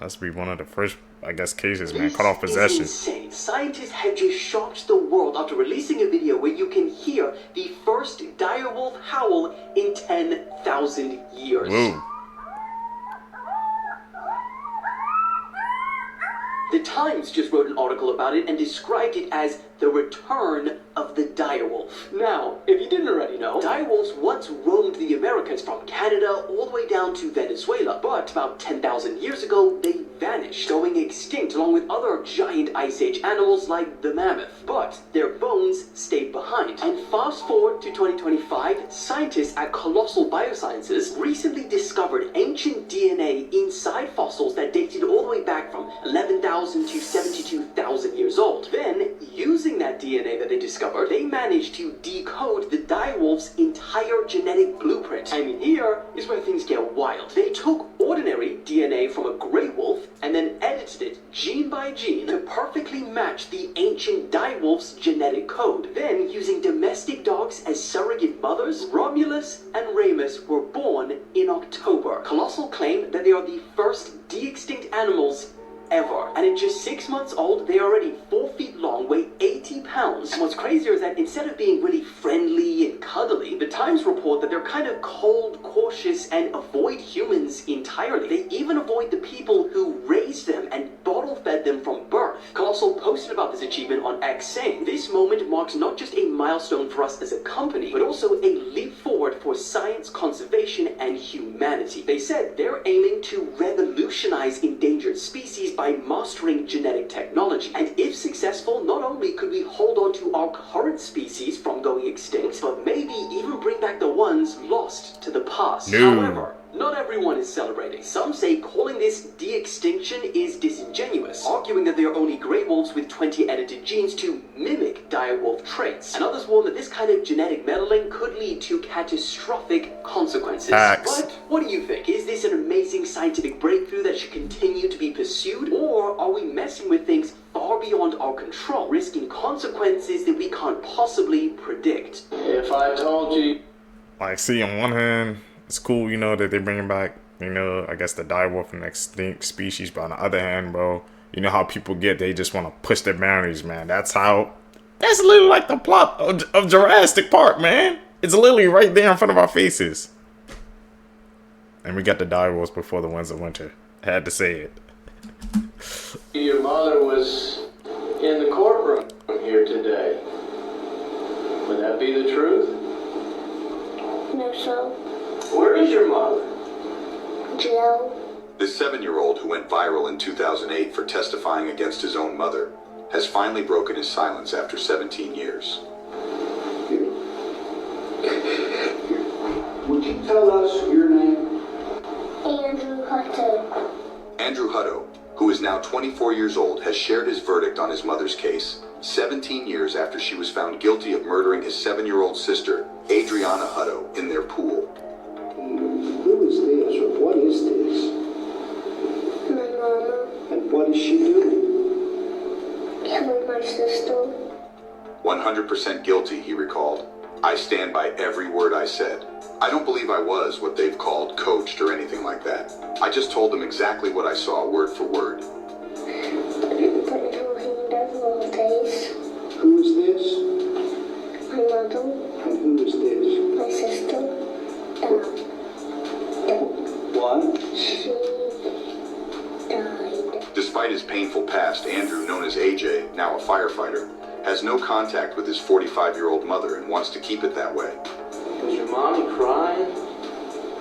That's be one of the first, I guess, cases, man. Caught off possession. It's insane. Scientists have just shocked the world after releasing a video where you can hear the first direwolf howl in 10,000 years. Whoa. The Times just wrote an article about it and described it as the return of the direwolf. Now, if you didn't already know, direwolves once roamed the Americas from Canada all the way down to Venezuela, but about 10,000 years ago, they vanished, going extinct along with other giant Ice Age animals like the mammoth. But their bones stayed behind. And fast forward to 2025, scientists at Colossal Biosciences recently discovered ancient DNA inside fossils that dated all the way back from 11,000 to 72,000 years old. Then, using that DNA that they discovered, they managed to decode the direwolf's entire genetic blueprint. And here is where things get wild. They took ordinary DNA from a gray wolf and then edited it gene by gene to perfectly match the ancient direwolf's genetic code. Then, using domestic dogs as surrogate mothers, Romulus and Remus were born in October. Colossal claimed that they are the first de-extinct animals ever. And at just 6 months old, they are already 4 feet long, weigh 80 pounds. And what's crazier is that instead of being really friendly and cuddly, the Times report that they're kind of cold, cautious, and avoid humans entirely. They even avoid the people who raised them and bottle-fed them from birth. Colossal posted about this achievement on X, saying, "This moment marks not just a milestone for us as a company, but also a leap forward for science, conservation, and humanity." They said they're aiming to revolutionize endangered species by mastering genetic technology. And if successful, not only could we hold on to our current species from going extinct, but maybe even bring back the ones lost to the past. No. However, not not everyone is celebrating. Some say calling this de-extinction is disingenuous, arguing that they are only grey wolves with 20 edited genes to mimic dire wolf traits. And others warn that this kind of genetic meddling could lead to catastrophic consequences. Facts. But what do you think? Is this an amazing scientific breakthrough that should continue to be pursued? Or are we messing with things far beyond our control, risking consequences that we can't possibly predict? If I told you... Like, see, on one hand, it's cool, you know, that they're bringing back, you know, I guess the direwolf and extinct species. But on the other hand, bro, you know how people get, they just want to push their boundaries, man. That's literally like the plot of Jurassic Park, man. It's literally right there in front of our faces. And we got the direwolves before the ones of winter. I had to say it. Your mother was in the courtroom here today. Would that be the truth? No, so. Where is your mother? Jill. This 7-year-old who went viral in 2008 for testifying against his own mother has finally broken his silence after 17 years. Would you tell us your name? Andrew Hutto. Andrew Hutto, who is now 24 years old, has shared his verdict on his mother's case, 17 years after she was found guilty of murdering his 7-year-old sister, Adriana Hutto, in their pool. Who is this, or what is this? My mama. And what is she doing? Killing my sister. 100% guilty, he recalled. I stand by every word I said. I don't believe I was what they've called coached or anything like that. I just told them exactly what I saw, word for word. Put her hand over her face. Who is this? My mother. And who is this? My sister. What? She died. Despite his painful past, Andrew, known as AJ, now a firefighter, has no contact with his 45-year-old mother and wants to keep it that way. Was your mommy crying?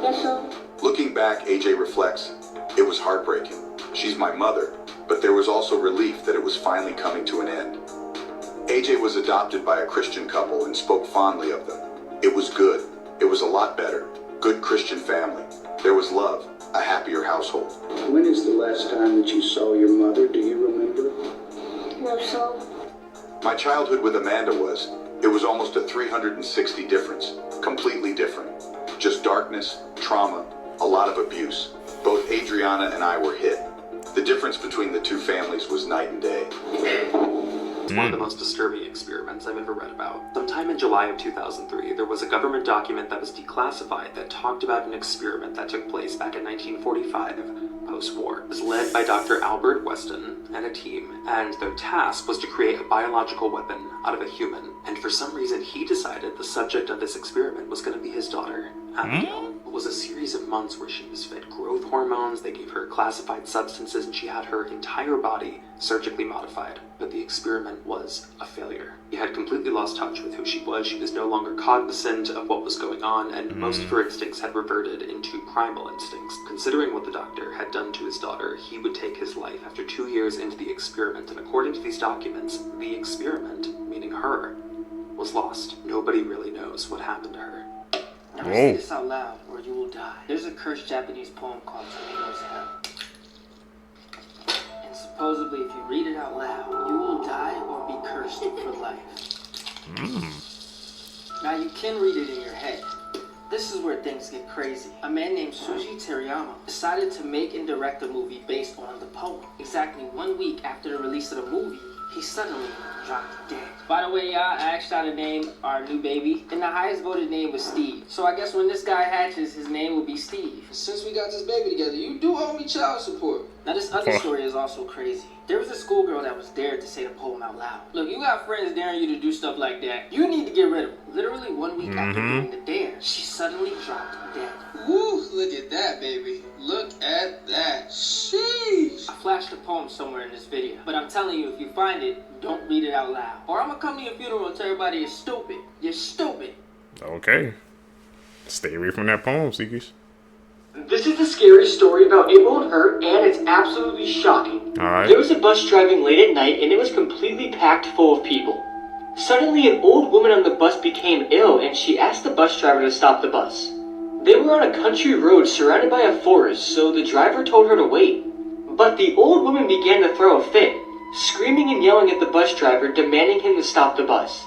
Yes, sir. Looking back, AJ reflects, it was heartbreaking. She's my mother, but there was also relief that it was finally coming to an end. AJ was adopted by a Christian couple and spoke fondly of them. It was good. It was a lot better. Good Christian family. There was love, a happier household. When is the last time that you saw your mother? Do you remember? No, sir. My childhood with Amanda it was almost a 360 difference. Completely different. Just darkness, trauma, a lot of abuse. Both Adriana and I were hit. The difference between the two families was night and day. It's one of the most disturbing experiments I've ever read about. Sometime in July of 2003, there was a government document that was declassified that talked about an experiment that took place back in 1945, post-war. It was led by Dr. Albert Weston and a team, and their task was to create a biological weapon out of a human. And for some reason, he decided the subject of this experiment was going to be his daughter, Abigail. It was a series of months where she was fed growth hormones, they gave her classified substances, and she had her entire body surgically modified. But the experiment was a failure. She had completely lost touch with who she was no longer cognizant of what was going on, and most of her instincts had reverted into primal instincts. Considering what the doctor had done to his daughter, he would take his life after 2 years into the experiment, and according to these documents, the experiment, meaning her, was lost. Nobody really knows what happened to her. Never say this out loud, or you will die. There's a cursed Japanese poem called Tomatoes Hell. And supposedly, if you read it out loud, you will die or be cursed for life. Now, you can read it in your head. This is where things get crazy. A man named Shuji Terayama decided to make and direct a movie based on the poem. Exactly 1 week after the release of the movie, he suddenly dropped dead. By the way, y'all, I asked y'all to name our new baby, and the highest voted name was Steve. So I guess when this guy hatches, his name will be Steve. Since we got this baby together, you do owe me child support. Now this other story is also crazy. There was a schoolgirl that was dared to say the poem out loud. Look, you got friends daring you to do stuff like that. You need to get rid of them. Literally 1 week after doing the dare, she suddenly dropped dead. Woo, look at that, baby. Look at that. Sheesh. I flashed the poem somewhere in this video, but I'm telling you, if you find it, don't read it out loud. Or I'm gonna come to your funeral and tell everybody you're stupid. You're stupid. Okay. Stay away from that poem, Seekers. This is the scary story about April and her, and it's absolutely shocking. Alright. There was a bus driving late at night, and it was completely packed full of people. Suddenly, an old woman on the bus became ill, and she asked the bus driver to stop the bus. They were on a country road surrounded by a forest, so the driver told her to wait. But the old woman began to throw a fit, screaming and yelling at the bus driver, demanding him to stop the bus.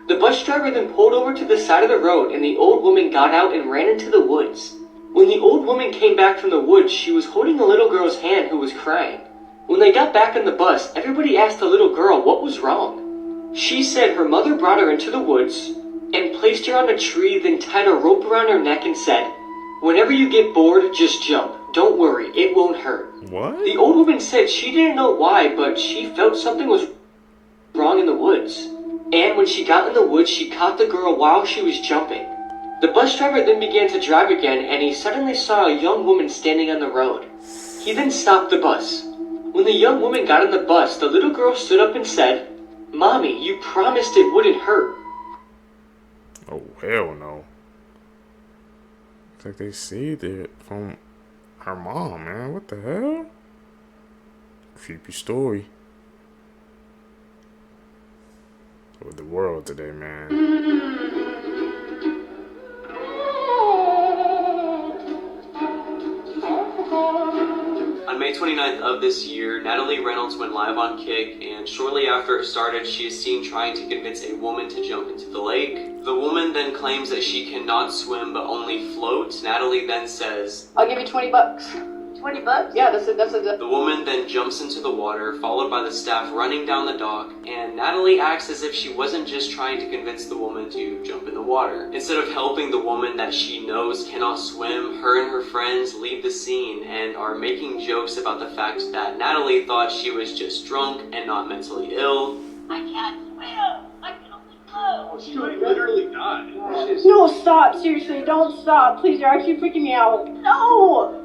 The bus driver then pulled over to the side of the road, and the old woman got out and ran into the woods. When the old woman came back from the woods, she was holding a little girl's hand who was crying. When they got back on the bus, everybody asked the little girl what was wrong. She said her mother brought her into the woods and placed her on a tree, then tied a rope around her neck and said, "Whenever you get bored, just jump. Don't worry, it won't hurt." What? The old woman said she didn't know why, but she felt something was wrong in the woods. And when she got in the woods, she caught the girl while she was jumping. The bus driver then began to drive again, and he suddenly saw a young woman standing on the road. He then stopped the bus. When the young woman got on the bus, the little girl stood up and said, "Mommy, you promised it wouldn't hurt." Oh, hell no. It's like they saved it from her mom, man. What the hell? Creepy story. With the world today, man. On May 29th of this year, Natalie Reynolds went live on Kick, and shortly after it started, she is seen trying to convince a woman to jump into the lake. The woman then claims that she cannot swim but only float. Natalie then says, "I'll give you $20. $20? Yeah, that's a. The woman then jumps into the water, followed by the staff running down the dock, and Natalie acts as if she wasn't just trying to convince the woman to jump in the water. Instead of helping the woman that she knows cannot swim, her and her friends leave the scene and are making jokes about the fact that Natalie thought she was just drunk and not mentally ill. "I can't swim. I can only float." She literally died. No, stop. Seriously, don't stop. Please, you're actually freaking me out. No!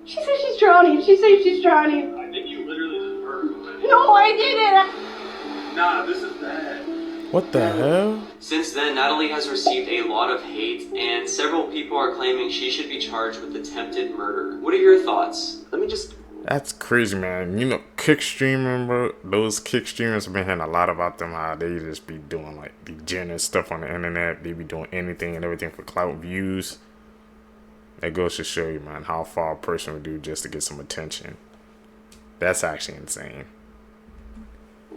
She says she's drowning. She says she's drowning. I think you literally just murdered her. No, I didn't. Nah, this is bad. What the hell? Since then, Natalie has received a lot of hate, and several people are claiming she should be charged with attempted murder. What are your thoughts? Let me just... That's crazy, man. You know, kick streaming, bro. Those kick streamers, I've been hearing a lot about them. How they just be doing like degenerate stuff on the internet. They be doing anything and everything for clout views. That goes to show you, man, how far a person would do just to get some attention. That's actually insane.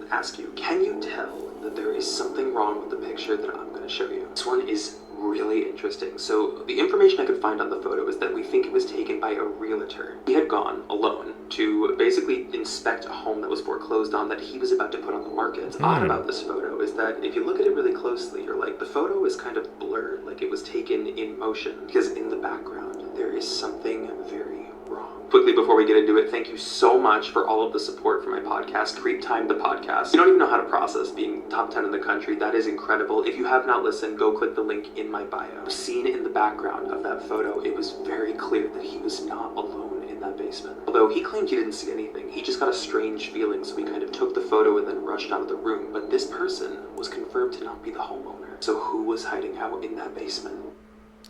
Ask you, can you tell that there is something wrong with the picture that I'm going to show you? This one is really interesting. So the information I could find on the photo is that we think it was taken by a realtor. He had gone alone to basically inspect a home that was foreclosed on that he was about to put on the market. What's odd about this photo is that if you look at it really closely, you're like, the photo is kind of blurred, like it was taken in motion, because in the background there is something very wrong. Quickly before we get into it, thank you so much for all of the support for my podcast, Creep Time the Podcast. You don't even know how to process being top 10 in the country. That is incredible. If you have not listened, go click the link in my bio. Seen in the background of that photo, it was very clear that he was not alone in that basement. Although he claimed he didn't see anything, he just got a strange feeling, so he kind of took the photo and then rushed out of the room. But this person was confirmed to not be the homeowner. So who was hiding out in that basement?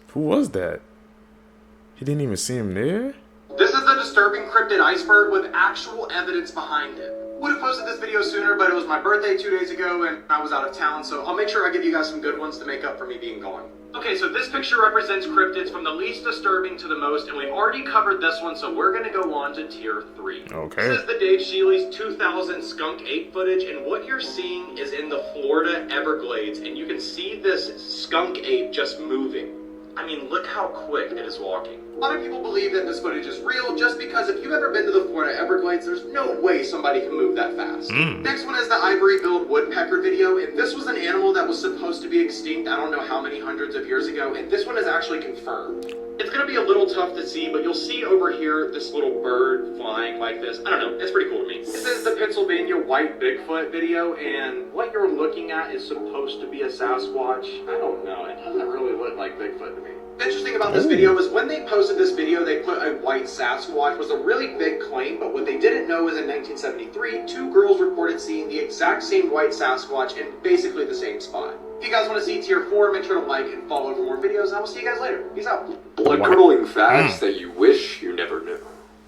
Who was that? He didn't even see him there? This is the disturbing cryptid iceberg with actual evidence behind it. Would have posted this video sooner, but it was my birthday 2 days ago and I was out of town, so I'll make sure I give you guys some good ones to make up for me being gone. Okay, so this picture represents cryptids from the least disturbing to the most, and we've already covered this one, so we're gonna go on to tier 3. Okay. This is the Dave Shealy's 2000 skunk ape footage, and what you're seeing is in the Florida Everglades, and you can see this skunk ape just moving. I mean, look how quick it is walking. A lot of people believe that this footage is real just because if you've ever been to the Florida Everglades, there's no way somebody can move that fast. Next one is the ivory-billed woodpecker video, and this was an animal that was supposed to be extinct I don't know how many hundreds of years ago, and this one is actually confirmed. It's going to be a little tough to see, but you'll see over here this little bird flying like this. I don't know, it's pretty cool to me. This is the Pennsylvania white Bigfoot video, and what you're looking at is supposed to be a Sasquatch. I don't know, it doesn't really look like Bigfoot to me. Interesting about this video is when they posted this video, they put a white Sasquatch. Was a really big claim, but what they didn't know is in 1973, 2 girls reported seeing the exact same white Sasquatch in basically the same spot. If you guys want to see tier 4, make sure to like and follow for more videos, and I will see you guys later. Peace out. Blood-curdling facts that you wish you never knew.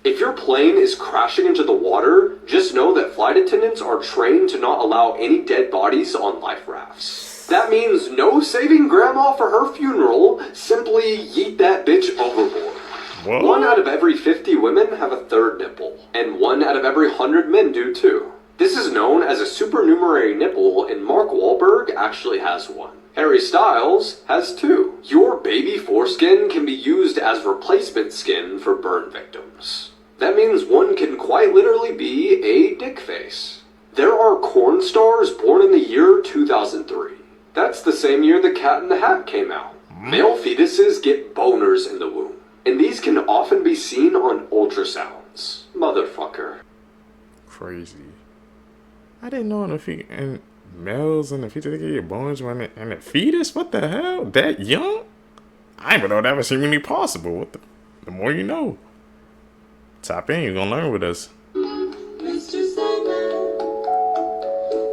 If your plane is crashing into the water, just know that flight attendants are trained to not allow any dead bodies on life rafts. That means no saving Grandma for her funeral, simply yeet that bitch overboard. What? 1 out of every 50 women have a third nipple, and 1 out of every 100 men do too. This is known as a supernumerary nipple, and Mark Wahlberg actually has one. Harry Styles has 2. Your baby foreskin can be used as replacement skin for burn victims. That means one can quite literally be a dick face. There are corn stars born in the year 2003. That's the same year The Cat in the Hat came out. Male fetuses get boners in the womb, and these can often be seen on ultrasounds. Motherfucker. Crazy. I didn't know in males and the fetus they can get boners when in the fetus? What the hell? That young? I didn't even know that was seemingly possible. What the more you know. Tap in, you're gonna learn with us. Mr. Sandman,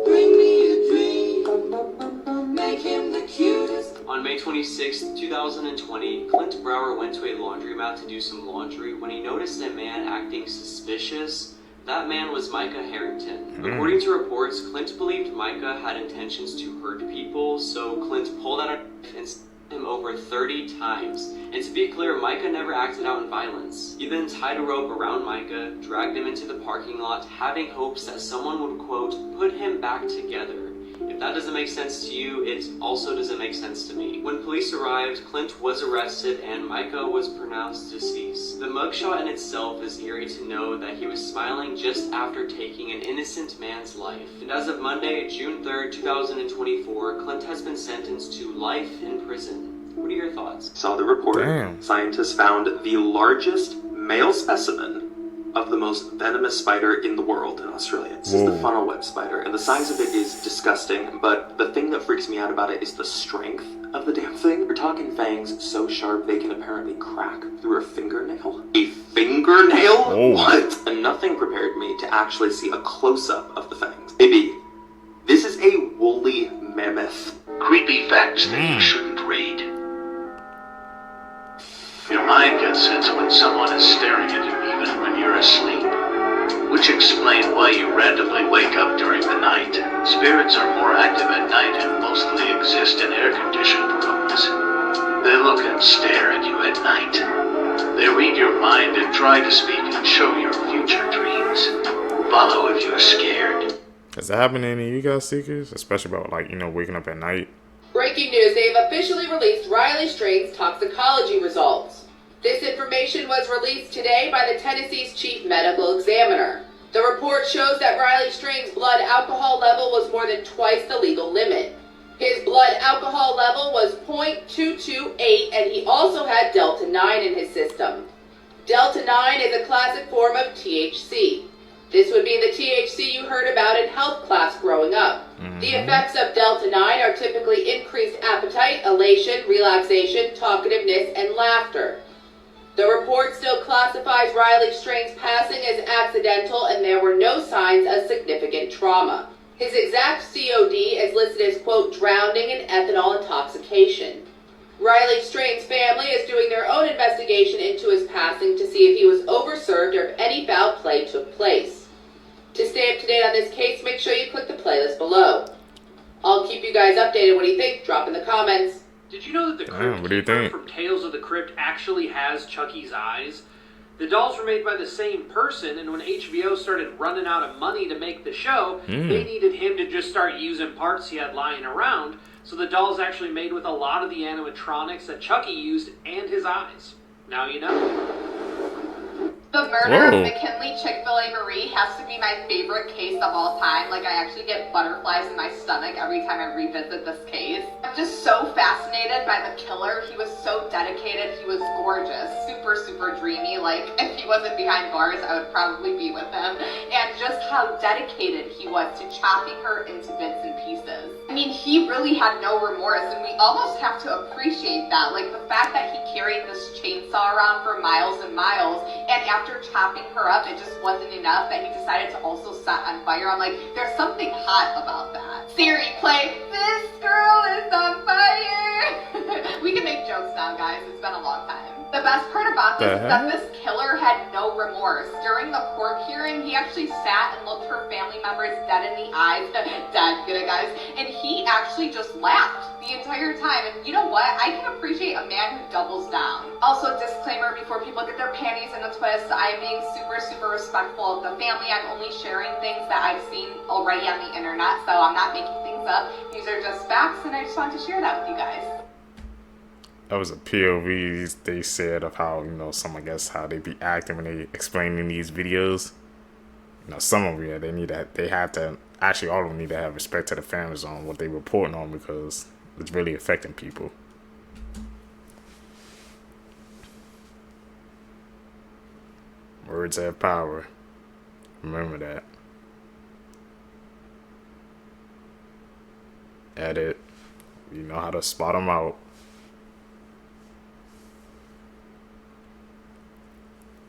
bring me a dream, make him the cutest. On May 26, 2020, Clint Brower went to a laundromat to do some laundry when he noticed a man acting suspicious. That man was Micah Harrington. According to reports, Clint believed Micah had intentions to hurt people, so Clint pulled out a knife and stabbed him over 30 times. And to be clear, Micah never acted out in violence. He then tied a rope around Micah, dragged him into the parking lot, having hopes that someone would, quote, put him back together. If that doesn't make sense to you, it also doesn't make sense to me. When police arrived, Clint was arrested and Micah was pronounced deceased. The mugshot in itself is eerie to know that he was smiling just after taking an innocent man's life. And as of Monday, June 3rd, 2024, Clint has been sentenced to life in prison. What are your thoughts? Saw the report. Damn. Scientists found the largest male specimen of the most venomous spider in the world in Australia. This is the funnel web spider, and the size of it is disgusting, but the thing that freaks me out about it is the strength of the damn thing. We're talking fangs so sharp they can apparently crack through a fingernail. A fingernail? Oh. What? And nothing prepared me to actually see a close-up of the fangs. Maybe this is a woolly mammoth. Creepy facts that you shouldn't read. Your mind gets sense when someone is staring at you even when you're asleep, which explains why you randomly wake up during the night. Spirits are more active at night and mostly exist in air-conditioned rooms. They look and stare at you at night. They read your mind and try to speak and show your future dreams. Follow if you're scared. Has that happened to any of you guys, Seekers? Especially about, like, waking up at night? Breaking news, they've officially released Riley Strain's toxicology results. This information was released today by the Tennessee's chief medical examiner. The report shows that Riley Strain's blood alcohol level was more than twice the legal limit. His blood alcohol level was 0.228, and he also had Delta-9 in his system. Delta-9 is a classic form of THC. This would be the THC you heard about in health class growing up. The effects of Delta-9 are typically increased appetite, elation, relaxation, talkativeness, and laughter. The report still classifies Riley Strain's passing as accidental, and there were no signs of significant trauma. His exact COD is listed as, quote, drowning in ethanol intoxication. Riley Strain's family is doing their own investigation into his passing to see if he was overserved or if any foul play took place. To stay up to date on this case, make sure you click the playlist below. I'll keep you guys updated. What do you think? Drop in the comments. Did you know that the Crypt Keeper from Tales of the Crypt actually has Chucky's eyes? The dolls were made by the same person, and when HBO started running out of money to make the show, they needed him to just start using parts he had lying around, so the doll's actually made with a lot of the animatronics that Chucky used and his eyes. Now you know. The murder of McKinley Marie has to be my favorite case of all time. Like, I actually get butterflies in my stomach every time I revisit this case. I'm just so fascinated by the killer. He was so dedicated. He was gorgeous. Super, super dreamy. Like, if he wasn't behind bars, I would probably be with him. And just how dedicated he was to chopping her into bits and pieces. I mean, he really had no remorse, and we almost have to appreciate that. Like, the fact that he carried this chainsaw around for miles and miles, and after chopping her up, it just wasn't enough that he decided to also set on fire. I'm like, there's something hot about that. Siri, play This Girl Is on Fire. We can make jokes now, guys. It's been a long time. The best part about this is that this killer had no remorse. During the court hearing, he actually sat and looked her family members dead in the eyes. Dead, get it, guys? And he actually actually just laughed the entire time. And you know what? I can appreciate a man who doubles down. Also, disclaimer before people get their panties in a twist, I'm being super, super respectful of the family. I'm only sharing things that I've seen already on the internet, so I'm not making things up. These are just facts, and I just wanted to share that with you guys. That was a POV they said of how, you know, some, I guess, how they be acting when they explaining these videos. You know, some of them, yeah, they have to, actually all of them need to have respect to the families on what they reporting on, because it's really affecting people. Words have power. Remember that. Edit. You know how to spot them out.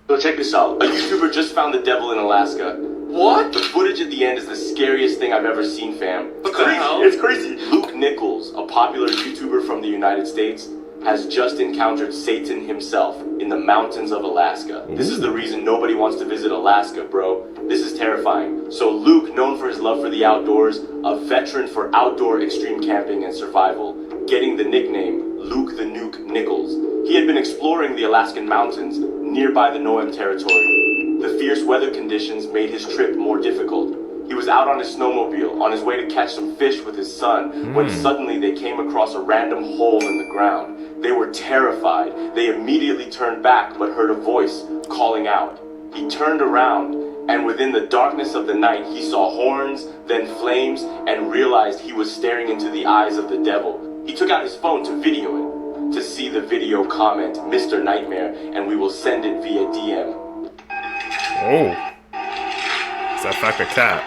So check this out. A YouTuber just found the devil in Alaska. What? The footage at the end is the scariest thing I've ever seen, fam. It's crazy. It's crazy. Luke Nichols, a popular YouTuber from the United States, has just encountered Satan himself in the mountains of Alaska. This is the reason nobody wants to visit Alaska, bro. This is terrifying. So Luke, known for his love for the outdoors, a veteran for outdoor extreme camping and survival, getting the nickname Luke the Nuke Nichols. He had been exploring the Alaskan mountains nearby the Noam territory. The fierce weather conditions made his trip more difficult. He was out on his snowmobile on his way to catch some fish with his son when suddenly they came across a random hole in the ground. They were terrified. They immediately turned back but heard a voice calling out. He turned around, and within the darkness of the night he saw horns, then flames, and realized he was staring into the eyes of the devil. He took out his phone to video it. To see the video, comment Mr. Nightmare, and we will send it via DM. Oh. Is that fact a cat?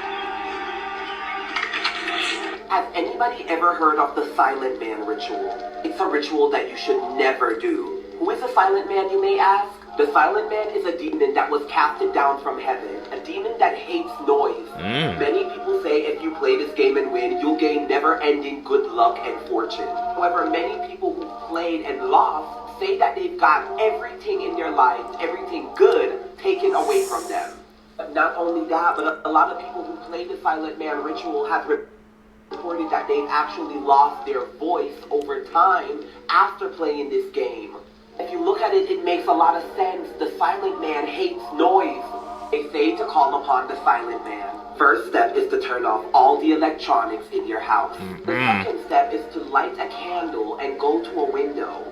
Has anybody ever heard of the Silent Man ritual? It's a ritual that you should never do. Who is the Silent Man, you may ask? The Silent Man is a demon that was casted down from heaven, a demon that hates noise. Many people say if you play this game and win, you'll gain never-ending good luck and fortune. However, many people who played and lost say that they've got everything in their lives, everything good, taken away from them. But not only that, but a lot of people who play the Silent Man ritual have reported that they've actually lost their voice over time after playing this game. If you look at it, it makes a lot of sense. The Silent Man hates noise. They say to call upon the Silent Man. First step is to turn off all the electronics in your house. The second step is to light a candle and go to a window.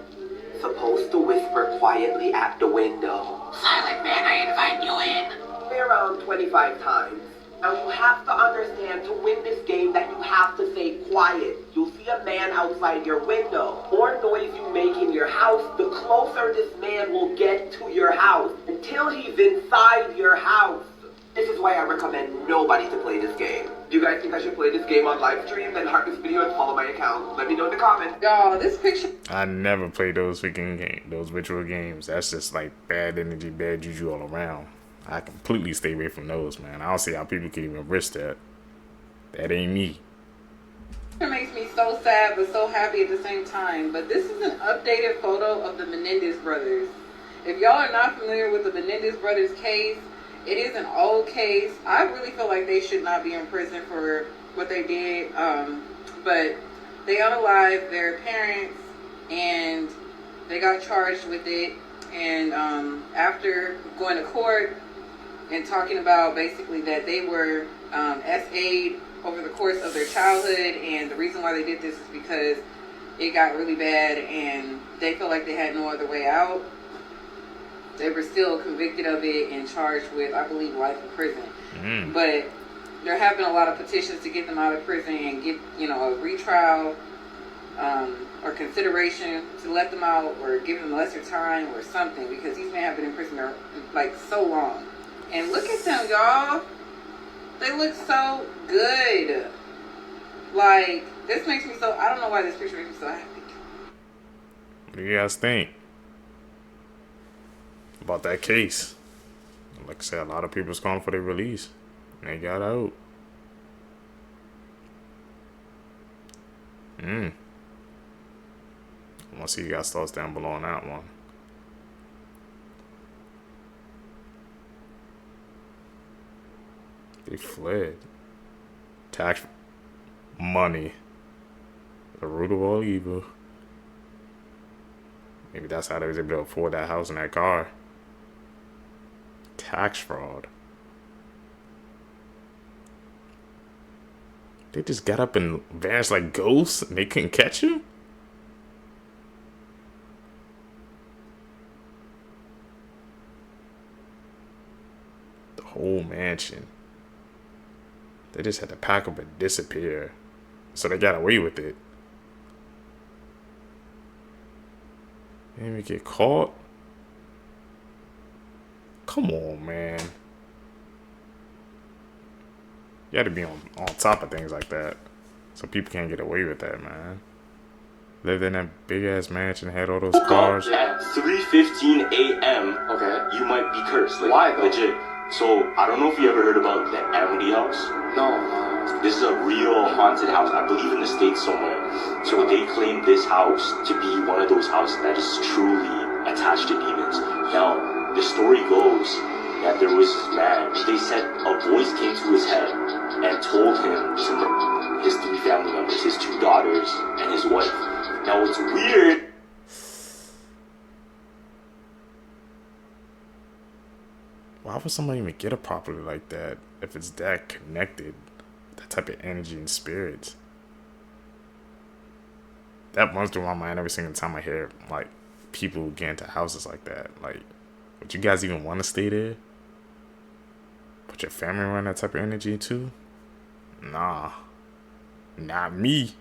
Supposed to whisper quietly at the window. Silent Man, I invite you in. Say around 25 times. Now you have to understand, to win this game, that you have to stay quiet. You'll see a man outside your window. The more noise you make in your house, the closer this man will get to your house, until he's inside your house. This is why I recommend nobody to play this game. Do you guys think I should play this game on live stream? Then heart this video and follow my account. Let me know in the comments. Y'all, this picture... I never play those freaking games, those ritual games. That's just like bad energy, bad juju all around. I completely stay away from those, man. I don't see how people can even risk that. That ain't me. It makes me so sad but so happy at the same time. But this is an updated photo of the Menendez brothers. If y'all are not familiar with the Menendez brothers case, it is an old case. I really feel like they should not be in prison for what they did. But they unalived their parents and they got charged with it. And after going to court and talking about basically that they were SA'd over the course of their childhood, and the reason why they did this is because it got really bad and they felt like they had no other way out. They were still convicted of it and charged with, I believe, life in prison. But there have been a lot of petitions to get them out of prison and get, you know, a retrial or consideration to let them out or give them lesser time or something, because these men have been in prison like so long. And look at them, y'all. They look so good. Like, this makes me so, I don't know why this picture makes me so happy. What do you guys think about that case? Like I said, a lot of people's calling for their release. And they got out. I want to see you guys' thoughts down below on that one. They fled. Tax money. The root of all evil. Maybe that's how they was able to afford that house and that car. Tax fraud. They just got up and vanished like ghosts and they couldn't catch him? The whole mansion. They just had to pack up and disappear. So they got away with it. They didn't even get caught. Come on, man. You had to be on top of things like that. So people can't get away with that, man. Lived in that big ass mansion, had all those cars. At 3:15 a.m. Okay. You might be cursed. Like, why though? Legit. So I don't know if you ever heard about the Amity house. No. This is a real haunted house. I believe in the States somewhere. So they claim this house to be one of those houses that is truly attached to demons. Now, the story goes that there was this man. They said a voice came to his head and told him to murder his 3 family members, his 2 daughters, and his wife. Now, it's weird. Why would somebody even get a property like that if it's that connected? That type of energy and spirits. That runs through my mind every single time I hear like people get into houses like that. Like, would you guys even want to stay there? Put your family around that type of energy too? Nah. Not me.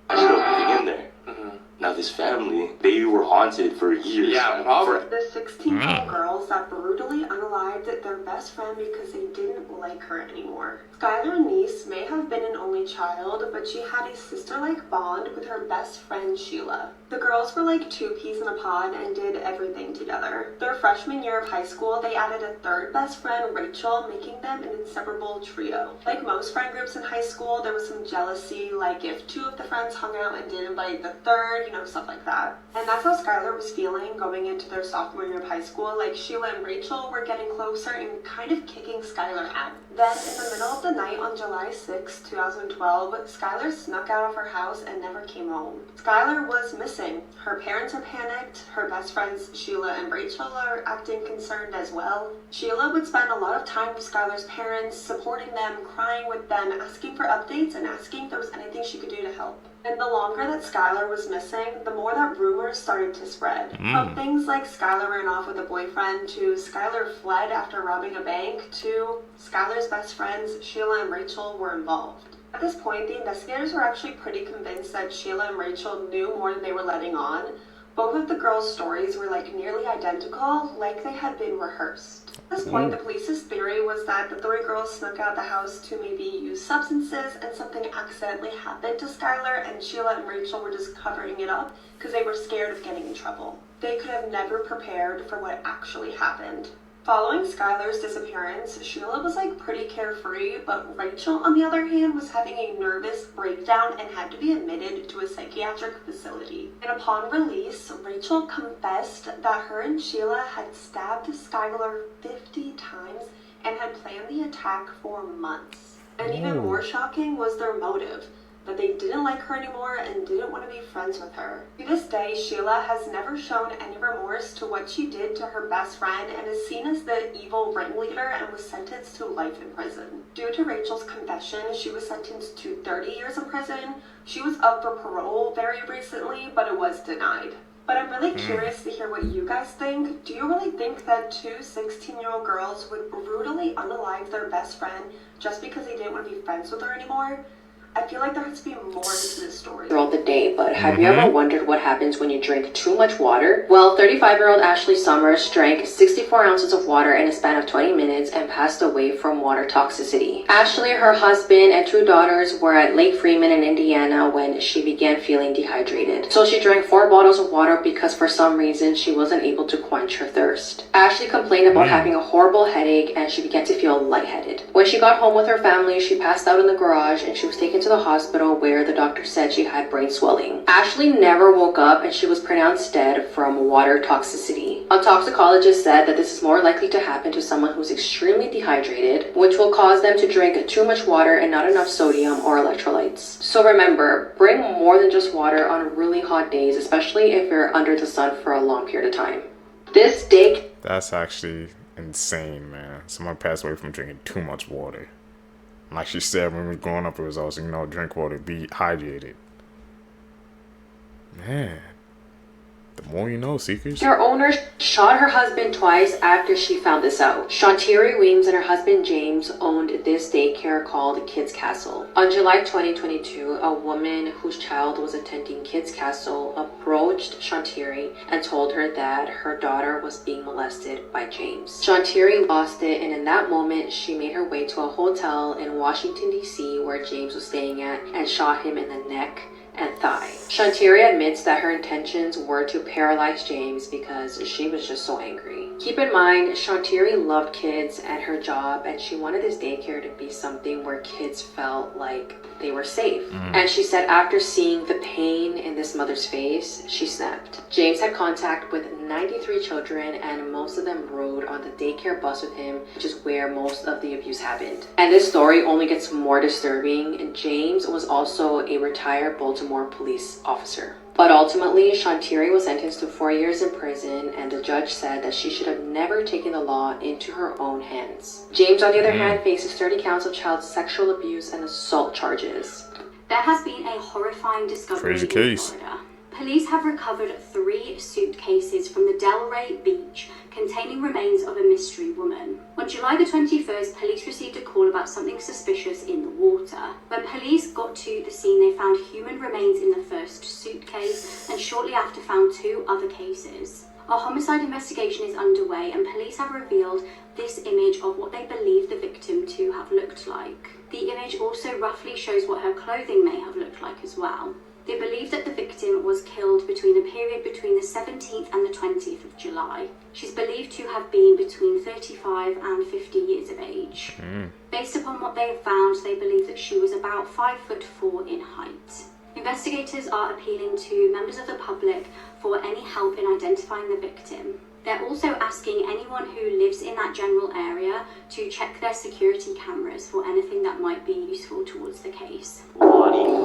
I ended up living in there. Now this family, they were haunted for years. Yeah, probably. The 16-year-old girls that brutally unalived their best friend because they didn't like her anymore. Skylar Neese may have been an only child, but she had a sister-like bond with her best friend Sheila. The girls were like 2 peas in a pod and did everything together. Their freshman year of high school, they added a 3rd best friend, Rachel, making them an inseparable trio. Like most friend groups in high school, there was some jealousy, like if 2 of the friends hung out and did invite the 3rd, you know, stuff like that. And that's how Skylar was feeling going into their sophomore year of high school. Like Sheila and Rachel were getting closer and kind of kicking Skylar out. Then in the middle of the night on July 6, 2012, Skylar snuck out of her house and never came home. Skylar was missing. Her parents are panicked. Her best friends Sheila and Rachel are acting concerned as well. Sheila would spend a lot of time with Skylar's parents, supporting them, crying with them, asking for updates, and asking if there was anything she could do to help. And the longer that Skylar was missing, the more that rumors started to spread. From things like Skylar ran off with a boyfriend, to Skylar fled after robbing a bank, to Skylar's best friends Sheila and Rachel were involved. At this point, the investigators were actually pretty convinced that Sheila and Rachel knew more than they were letting on. Both of the girls' stories were like nearly identical, like they had been rehearsed. At this point, the police's theory was that the 3 girls snuck out the house to maybe use substances and something accidentally happened to Skylar, and Sheila and Rachel were just covering it up because they were scared of getting in trouble. They could have never prepared for what actually happened. Following Skylar's disappearance, Sheila was like pretty carefree, but Rachel, on the other hand, was having a nervous breakdown and had to be admitted to a psychiatric facility. And upon release, Rachel confessed that her and Sheila had stabbed Skylar 50 times and had planned the attack for months. And even more shocking was their motive, that they didn't like her anymore and didn't want to be friends with her. To this day, Sheila has never shown any remorse to what she did to her best friend and is seen as the evil ringleader and was sentenced to life in prison. Due to Rachel's confession, she was sentenced to 30 years in prison. She was up for parole very recently, but it was denied. But I'm really curious to hear what you guys think. Do you really think that 2 16-year-old girls would brutally unalive their best friend just because they didn't want to be friends with her anymore? I feel like there has to be more to this story. Throughout the day, but have you ever wondered what happens when you drink too much water? Well, 35-year-old Ashley Summers drank 64 ounces of water in a span of 20 minutes and passed away from water toxicity. Ashley, her husband, and 2 daughters were at Lake Freeman in Indiana when she began feeling dehydrated. So she drank 4 bottles of water because for some reason she wasn't able to quench her thirst. Ashley complained about having a horrible headache and she began to feel lightheaded. When she got home with her family, she passed out in the garage and she was taken to to the hospital where the doctor said she had brain swelling. Ashley never woke up and she was pronounced dead from water toxicity. A toxicologist said that this is more likely to happen to someone who's extremely dehydrated, which will cause them to drink too much water and not enough sodium or electrolytes. So remember, bring more than just water on really hot days, especially if you're under the sun for a long period of time. This day... That's actually insane, man. Someone passed away from drinking too much water. Like she said when we were growing up, it was also, you know, drink water, be hydrated. Man. The more you know, Seekers. Her owner shot her husband twice after she found this out. Shantiri Weems and her husband James owned this daycare called Kids Castle. On July 2022, a woman whose child was attending Kids Castle approached Shantiri and told her that her daughter was being molested by James. Shantiri lost it, and in that moment, she made her way to a hotel in Washington, D.C. where James was staying at and shot him in the neck and thigh. Shantiri admits that her intentions were to paralyze James because she was just so angry. Keep in mind, Shantiri loved kids and her job, and she wanted this daycare to be something where kids felt like they were safe. And she said after seeing the pain in this mother's face, she snapped. James had contact with 93 children, and most of them rode on the daycare bus with him, which is where most of the abuse happened. And this story only gets more disturbing. James was also a retired Baltimore police officer. But ultimately, Shantiri was sentenced to 4 years in prison, and the judge said that she should have never taken the law into her own hands. James, on the other hand, faces 30 counts of child sexual abuse and assault charges. There has been a horrifying discovery in Florida. Police have recovered 3 suitcases from the Delray Beach containing remains of a mystery woman. On July the 21st, police received a call about something suspicious in the water. When police got to the scene, they found human remains in the first suitcase and shortly after found 2 other cases. A homicide investigation is underway, and police have revealed this image of what they believe the victim to have looked like. The image also roughly shows what her clothing may have looked like as well. They believe that the victim was killed between the period between the 17th and the 20th of July. She's believed to have been between 35 and 50 years of age. Based upon what they have found, they believe that she was about 5'4" in height. Investigators are appealing to members of the public for any help in identifying the victim. They're also asking anyone who lives in that general area to check their security cameras for anything that might be useful towards the case.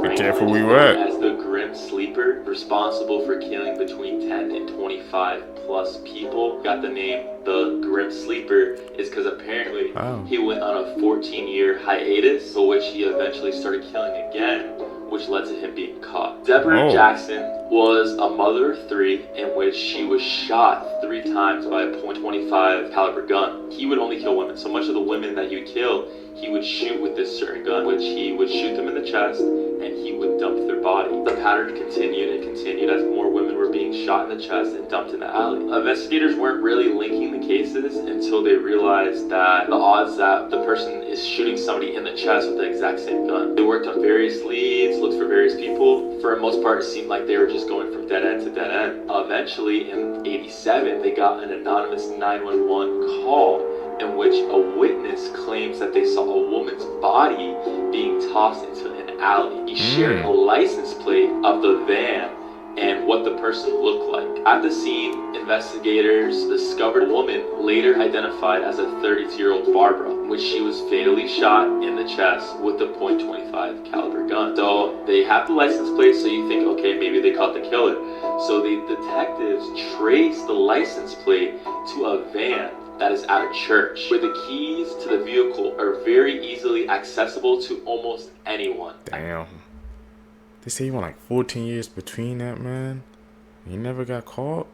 Be careful where you at. As the Grim Sleeper, responsible for killing between 10 and 25 plus people. Got the name the Grim Sleeper is because apparently he went on a 14-year hiatus, for which he eventually started killing again, which led to him being caught. Deborah Jackson was a mother of 3 in which she was shot 3 times by a .25 caliber gun. He would only kill women, so much of the women that he would kill, he would shoot with this certain gun, which he would shoot them in the chest and he would dump their body. The pattern continued and continued as more women were being shot in the chest and dumped in the alley. Investigators weren't really linking the cases until they realized that the odds that the person is shooting somebody in the chest with the exact same gun. They worked on various leads, looked for various people. For the most part, it seemed like they were just going from dead end to dead end. Eventually, in '87, they got an anonymous 911 call in which a witness claims that they saw a woman's body being tossed into an alley. He shared a license plate of the van and what the person looked like. At the scene, investigators discovered a woman later identified as a 32-year-old Barbara, which she was fatally shot in the chest with a .25 caliber gun. So they have the license plate, so you think, okay, maybe they caught the killer. So the detectives traced the license plate to a van that is at a church, where the keys to the vehicle are very easily accessible to almost anyone. Damn. They say you went like 14 years between that, man. He never got caught?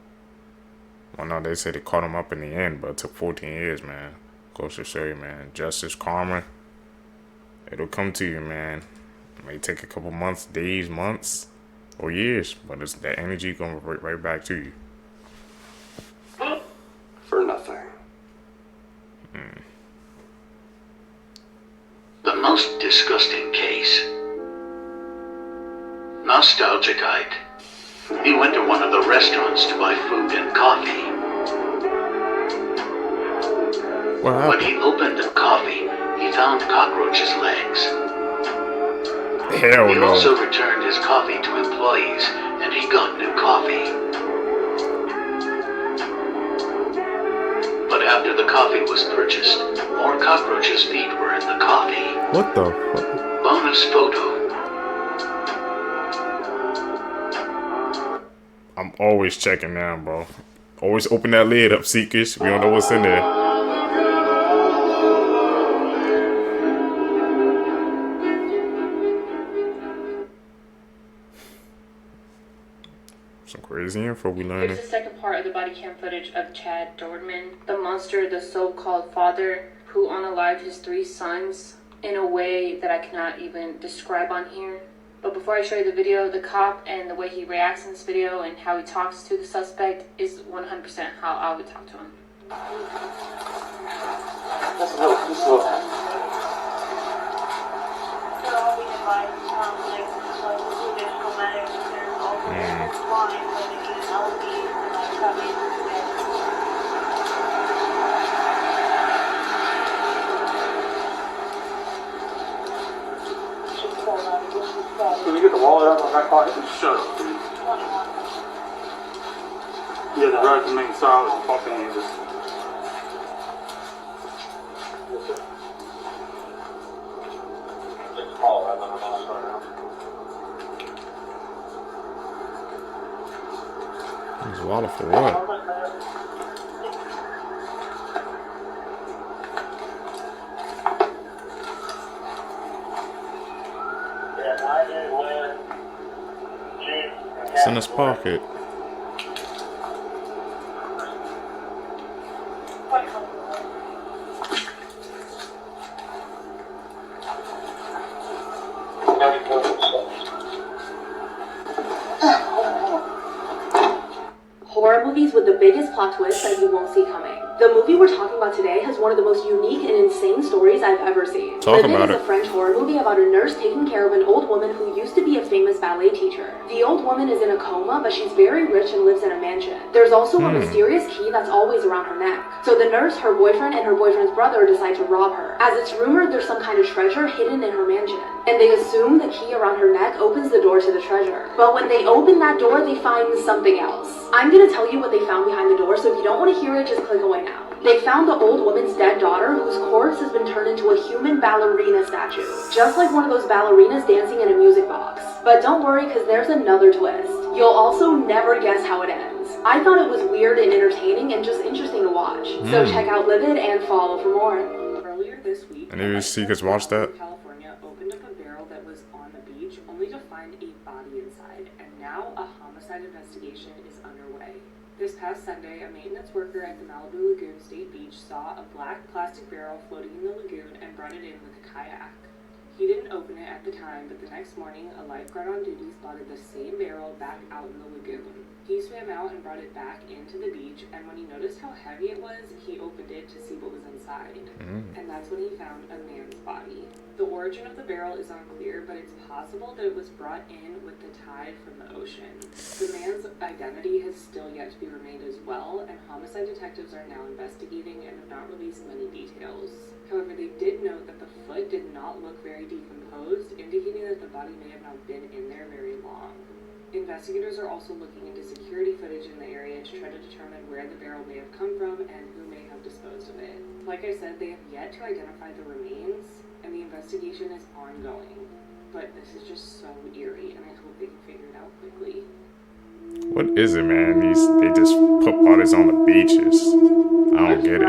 Well, no, they said they caught him up in the end, but it took 14 years, man. Goes to show you, man. Justice, karma, it'll come to you, man. It may take a couple months, days, months, or years, but it's that energy going right back to you. For nothing. The most disgusting case. Nostalgic Ike. He went to one of the restaurants to buy food and coffee. When he opened the coffee, he found cockroaches' legs. Hell He no. also returned his coffee to employees, and he got new coffee. But after the coffee was purchased, more cockroaches' feet were in the coffee. What the fuck? Bonus photo. I'm always checking now, bro. Always open that lid up, Seekers. We don't know what's in there. Some crazy info we learning. Here's the second part of the body cam footage of Chad Dorman, the monster, the so-called father, who unalived his 3 sons in a way that I cannot even describe on here. But before I show you the video, the cop and the way he reacts in this video and how he talks to the suspect is 100% how I would talk to him. That's slow. Can you get the wallet out of my back pocket? Shut up, dude. Yeah, the drive remains solid. Fucking hands. There's a wallet for what? It's in his pocket. Horror movies with the biggest plot twist that you won't see coming. The movie we're talking about today has one of the most unique and insane stories I've ever seen. Talk Living about is it. a French horror movie about a nurse taking care of an old woman who used to be a famous ballet teacher. The old woman is in a coma, but she's very rich and lives in a mansion. There's also a mysterious key that's always around her neck. So the nurse, her boyfriend, and her boyfriend's brother decide to rob her. As it's rumored there's some kind of treasure hidden in her mansion. And they assume the key around her neck opens the door to the treasure. But when they open that door, they find something else. I'm gonna tell you what they found behind the door, so if you don't want to hear it, just click away now. They found the old woman's dead daughter, whose corpse has been turned into a human ballerina statue. Just like one of those ballerinas dancing in a music box. But don't worry, because there's another twist. You'll also never guess how it ends. I thought it was weird and entertaining and just interesting to watch. So check out Livid and follow for more. Earlier this week, Any of you Seekers watch that? California opened up a barrel that was on the beach only to find a body inside, and now a homicide investigation is underway. This past Sunday, a maintenance worker at the Malibu Lagoon State Beach saw a black plastic barrel floating in the lagoon and brought it in with a kayak. He didn't open it at the time, but the next morning, a lifeguard on duty spotted the same barrel back out in the lagoon. He swam out and brought it back into the beach, and when he noticed how heavy it was, he opened it to see what was inside. And that's when he found a man's body. The origin of the barrel is unclear, but it's possible that it was brought in with the tide from the ocean. The man's identity has still yet to be remained as well, and homicide detectives are now investigating and have not released many details. However, they did note that the foot did not look very decomposed, indicating that the body may have not been in there very long. Investigators are also looking into security footage in the area to try to determine where the barrel may have come from and who may have disposed of it. Like I said, they have yet to identify the remains, and the investigation is ongoing. But this is just so eerie, and I hope they can figure it out quickly. What is it, man? They just put bodies on the beaches. I don't get it.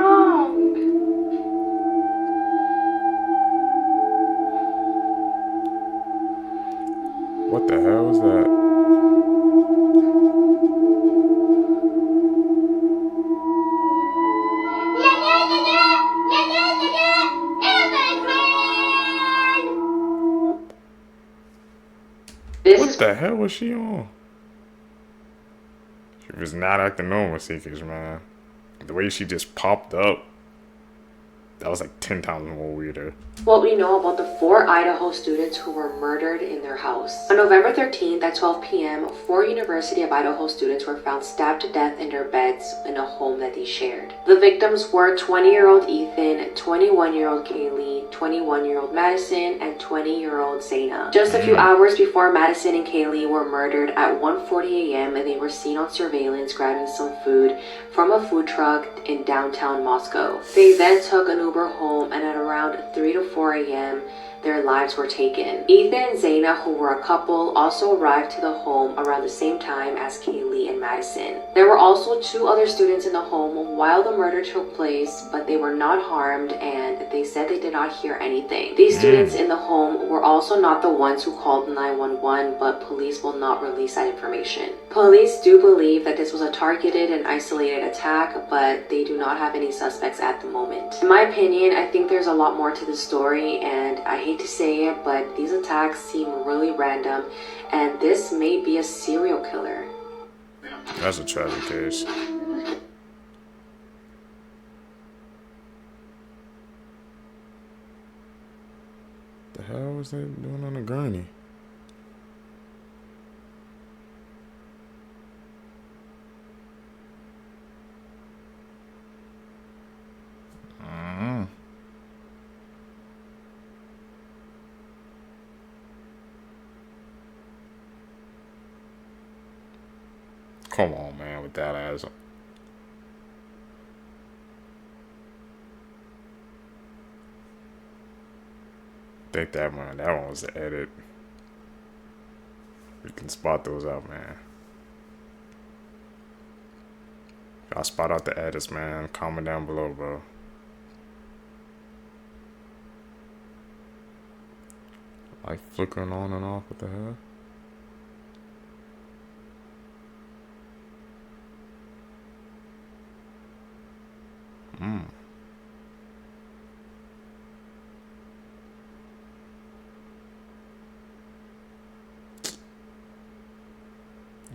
What the hell is that? What the hell was she on? She was not acting normal, Seekers, man. The way she just popped up. That was like 10 times more weirder. What we know about the 4 Idaho students who were murdered in their house. On November 13th at 12 p.m., 4 University of Idaho students were found stabbed to death in their beds in a home that they shared. The victims were 20-year-old Ethan, 21-year-old Kaylee, 21-year-old Madison, and 20-year-old Zaina. Just a few hours before Madison and Kaylee were murdered at 1:40 a.m., they were seen on surveillance grabbing some food from a food truck in downtown Moscow. They then took an Uber home, and at around 3 to 4 a.m., their lives were taken. Ethan and Zaina, who were a couple, also arrived to the home around the same time as Kaylee and Madison. There were also 2 other students in the home while the murder took place, but they were not harmed, and they said they did not hear anything. These students in the home were also not the ones who called 911, but police will not release that information. Police do believe that this was a targeted and isolated attack, but they do not have any suspects at the moment. In my opinion, I think there's a lot more to the story, and I hate to say it, but these attacks seem really random, and this may be a serial killer. That's a tragic case. The hell was they doing on the gurney? Come on, man, with that ass. Think that one was the edit. We can spot those out, man. Y'all spot out the edits, man. Comment down below, bro. Like flickering on and off, what the hell?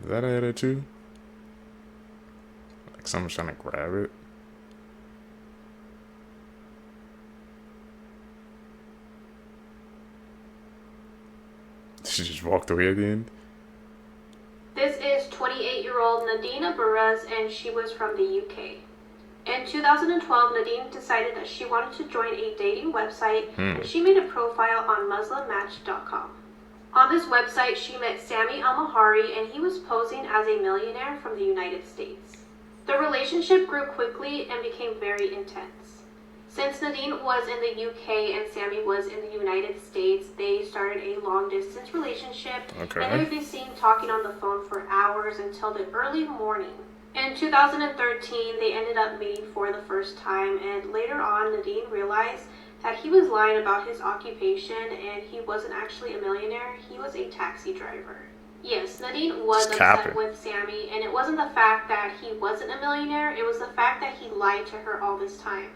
Is that an edit too? Like someone's trying to grab it? She just walked away at the end? This is 28-year-old Nadine Burras, and she was from the UK. In 2012, Nadine decided that she wanted to join a dating website, and she made a profile on MuslimMatch.com. On this website, she met Sammy Alahari, and he was posing as a millionaire from the United States. The relationship grew quickly and became very intense. Since Nadine was in the UK and Sammy was in the United States, they started a long-distance relationship, and they would be seen talking on the phone for hours until the early morning. In 2013, they ended up meeting for the first time, and later on, Nadine realized that he was lying about his occupation and he wasn't actually a millionaire, he was a taxi driver. Yes, Nadine was upset with Sammy, and it wasn't the fact that he wasn't a millionaire, it was the fact that he lied to her all this time.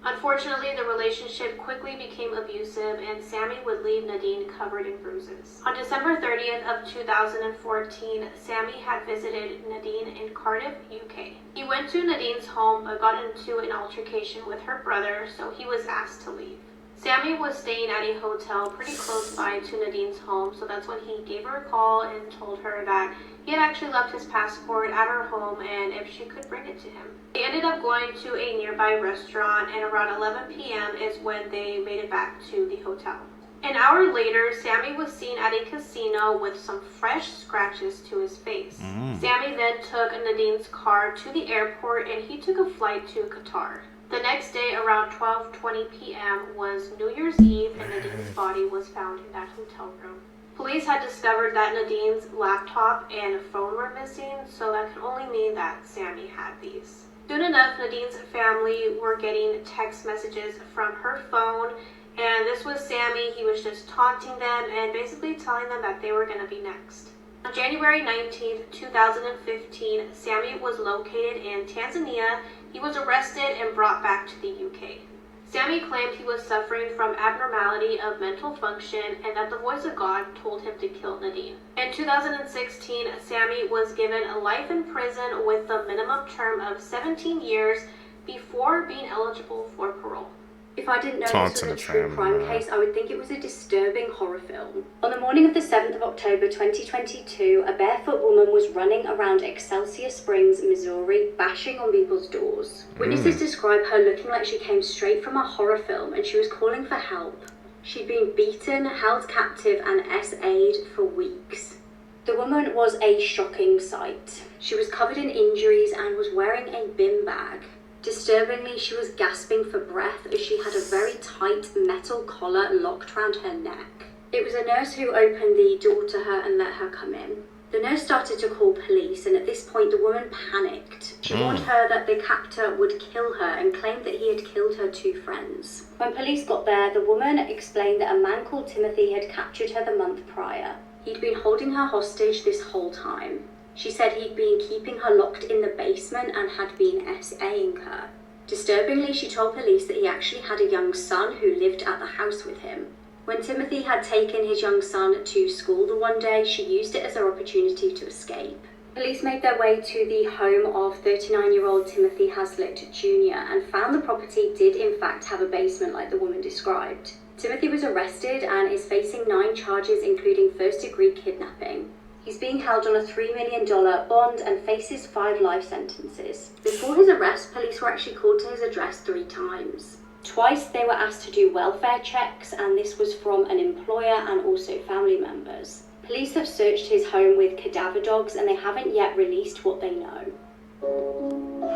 Unfortunately, the relationship quickly became abusive, and Sammy would leave Nadine covered in bruises. On December 30th of 2014, Sammy had visited Nadine in Cardiff, UK. He went to Nadine's home but got into an altercation with her brother, so he was asked to leave. Sammy was staying at a hotel pretty close by to Nadine's home, so that's when he gave her a call and told her that he had actually left his passport at her home and if she could bring it to him. They ended up going to a nearby restaurant, and around 11 p.m. is when they made it back to the hotel. An hour later, Sammy was seen at a casino with some fresh scratches to his face. Sammy then took Nadine's car to the airport and he took a flight to Qatar. The next day, around 12:20 p.m. was New Year's Eve, and Nadine's body was found in that hotel room. Police had discovered that Nadine's laptop and phone were missing, so that could only mean that Sammy had these. Soon enough, Nadine's family were getting text messages from her phone, and this was Sammy. He was just taunting them and basically telling them that they were going to be next. On January 19th, 2015, Sammy was located in Tanzania. He was arrested and brought back to the UK. Sammy claimed he was suffering from abnormality of mental function and that the voice of God told him to kill Nadine. In 2016, Sammy was given a life in prison with the minimum term of 17 years before being eligible for parole. If I didn't know this was a true family, crime man. case, I would think it was a disturbing horror film. On the morning of the 7th of October 2022, a barefoot woman was running around Excelsior Springs, Missouri, bashing on people's doors. Witnesses describe her looking like she came straight from a horror film and she was calling for help. She'd been beaten, held captive and SA'd for weeks. The woman was a shocking sight. She was covered in injuries and was wearing a bin bag. Disturbingly, she was gasping for breath as she had a very tight metal collar locked round her neck. It was a nurse who opened the door to her and let her come in. The nurse started to call police, and at this point the woman panicked. She warned her that the captor would kill her and claimed that he had killed her 2 friends. When police got there, the woman explained that a man called Timothy had captured her the month prior. He'd been holding her hostage this whole time. She said he'd been keeping her locked in the basement and had been SAing her. Disturbingly, she told police that he actually had a young son who lived at the house with him. When Timothy had taken his young son to school the one day, she used it as her opportunity to escape. Police made their way to the home of 39-year-old Timothy Hazlitt Jr. and found the property did in fact have a basement like the woman described. Timothy was arrested and is facing 9 charges including first-degree kidnapping. He's being held on a $3 million bond and faces 5 life sentences. Before his arrest, police were actually called to his address 3 times. Twice they were asked to do welfare checks, and this was from an employer and also family members. Police have searched his home with cadaver dogs and they haven't yet released what they know.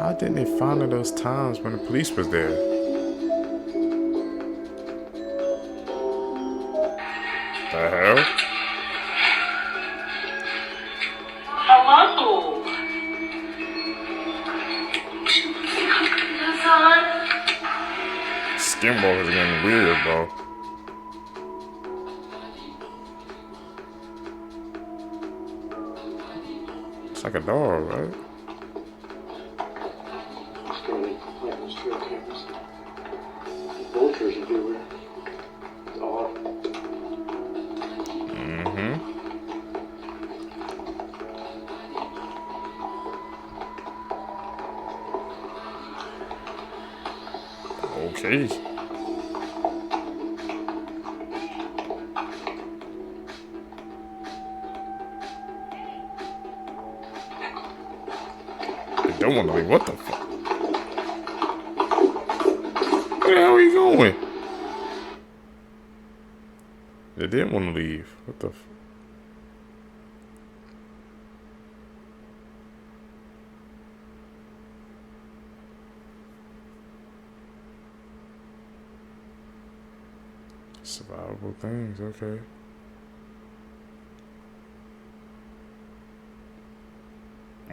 How didn't they find her those times when the police was there? The hell? Hello. Skinwalkers are getting weird, bro. It's like a dog, right? Vultures would be weird. It's odd. Okay. I don't want to leave. What the fuck? Where the hell are you going? They didn't want to leave. What the fuck? Survivable things, okay.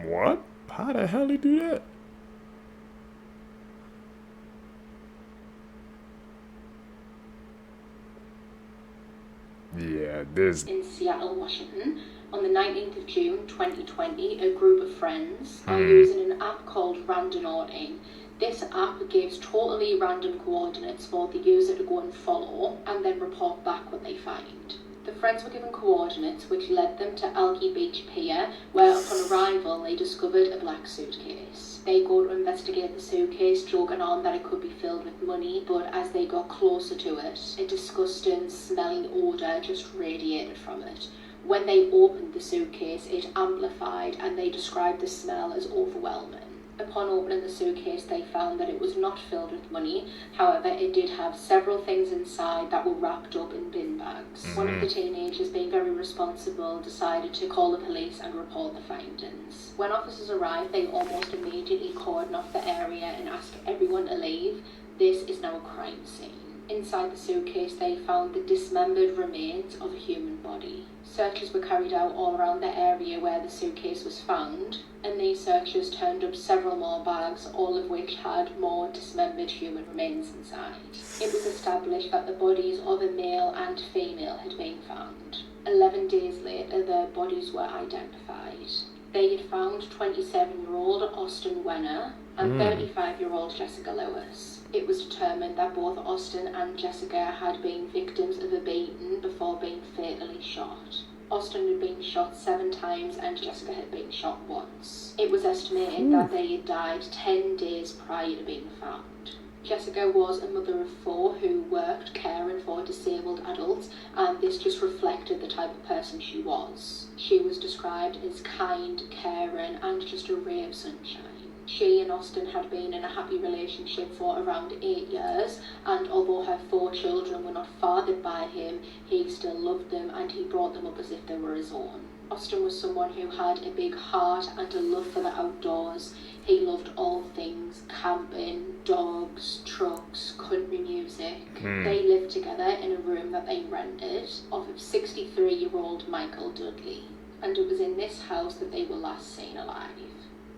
What? How the hell he do that? Yeah, this. In Seattle, Washington, on the 19th of June 2020, a group of friends are using an app called Randonauting. This app gives totally random coordinates for the user to go and follow and then report back what they find. The friends were given coordinates which led them to Alki Beach Pier, where upon arrival they discovered a black suitcase. They go to investigate the suitcase, joking on that it could be filled with money, but as they got closer to it, a disgusting, smelling odour just radiated from it. When they opened the suitcase, it amplified and they described the smell as overwhelming. Upon opening the suitcase, they found that it was not filled with money. However, it did have several things inside that were wrapped up in bin bags. One of the teenagers, being very responsible, decided to call the police and report the findings. When officers arrived, they almost immediately cordoned off the area and asked everyone to leave. This is now a crime scene. Inside the suitcase, they found the dismembered remains of a human body. Searches were carried out all around the area where the suitcase was found, and these searchers turned up several more bags, all of which had more dismembered human remains inside. It was established that the bodies of a male and female had been found. 11 days later, their bodies were identified. They had found 27-year-old Austin Wenner and 35-year-old Jessica Lewis. It was determined that both Austin and Jessica had been victims of a beating before being fatally shot. Austin had been shot 7 times and Jessica had been shot once. It was estimated that they had died 10 days prior to being found. Jessica was a mother of 4 who worked caring for disabled adults, and this just reflected the type of person she was. She was described as kind, caring, and just a ray of sunshine. She and Austin had been in a happy relationship for around 8 years, and although her 4 children were not fathered by him, he still loved them and he brought them up as if they were his own. Austin was someone who had a big heart and a love for the outdoors. He loved all things camping, dogs, trucks, country music. They lived together in a room that they rented off of 63-year-old Michael Dudley, and it was in this house that they were last seen alive.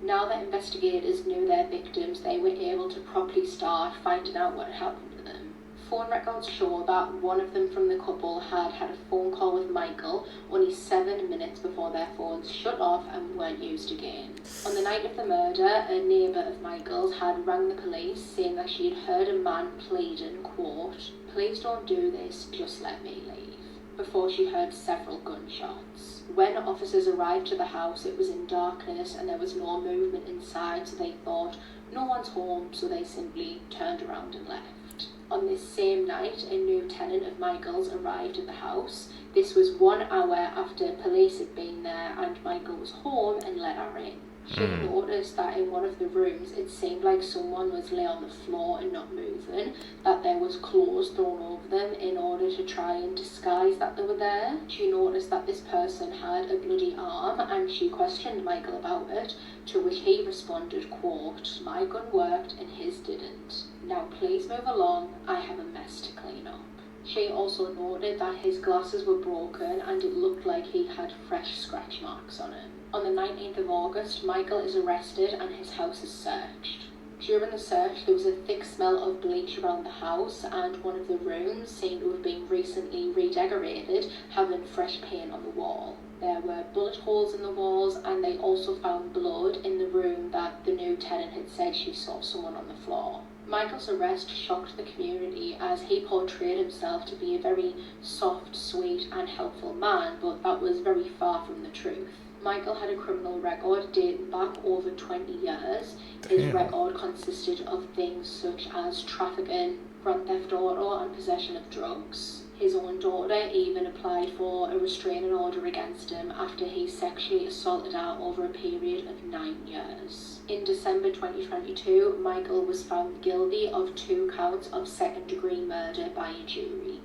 Now that investigators knew their victims, they were able to properly start finding out what had happened to them. Phone records show that one of them from the couple had had a phone call with Michael only 7 minutes before their phones shut off and weren't used again. On the night of the murder, a neighbour of Michael's had rang the police saying that she had heard a man pleading, quote, "Please don't do this, just let me leave," before she heard several gunshots. When officers arrived to the house, it was in darkness and there was no movement inside, so they thought no one's home, so they simply turned around and left. On this same night, a new tenant of Michael's arrived at the house. This was 1 hour after police had been there and Michael was home and let her in. She noticed that in one of the rooms it seemed like someone was lay on the floor and not moving, that there was clothes thrown over them in order to try and disguise that they were there. She noticed that this person had a bloody arm and she questioned Michael about it, to which he responded, quote, "My gun worked and his didn't. Now please move along, I have a mess to clean up." She also noted that his glasses were broken and it looked like he had fresh scratch marks on him. On the 19th of August, Michael is arrested and his house is searched. During the search, there was a thick smell of bleach around the house, and one of the rooms seemed to have been recently redecorated, having fresh paint on the wall. There were bullet holes in the walls, and they also found blood in the room that the new tenant had said she saw someone on the floor. Michael's arrest shocked the community as he portrayed himself to be a very soft, sweet and helpful man, but that was very far from the truth. Michael had a criminal record dating back over 20 years. His record consisted of things such as trafficking, grand theft auto and possession of drugs. His own daughter even applied for a restraining order against him after he sexually assaulted her over a period of 9 years. In December 2022, Michael was found guilty of 2 counts of second-degree murder by a jury.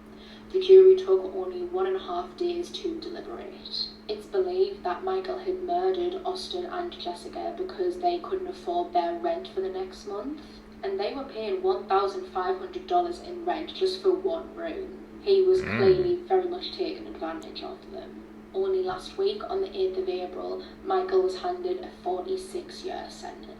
The jury took only 1.5 days to deliberate. It's believed that Michael had murdered Austin and Jessica because they couldn't afford their rent for the next month, and they were paying $1,500 in rent just for 1 room. He was clearly very much taking advantage of them. Only last week, on the 8th of April, Michael was handed a 46-year sentence.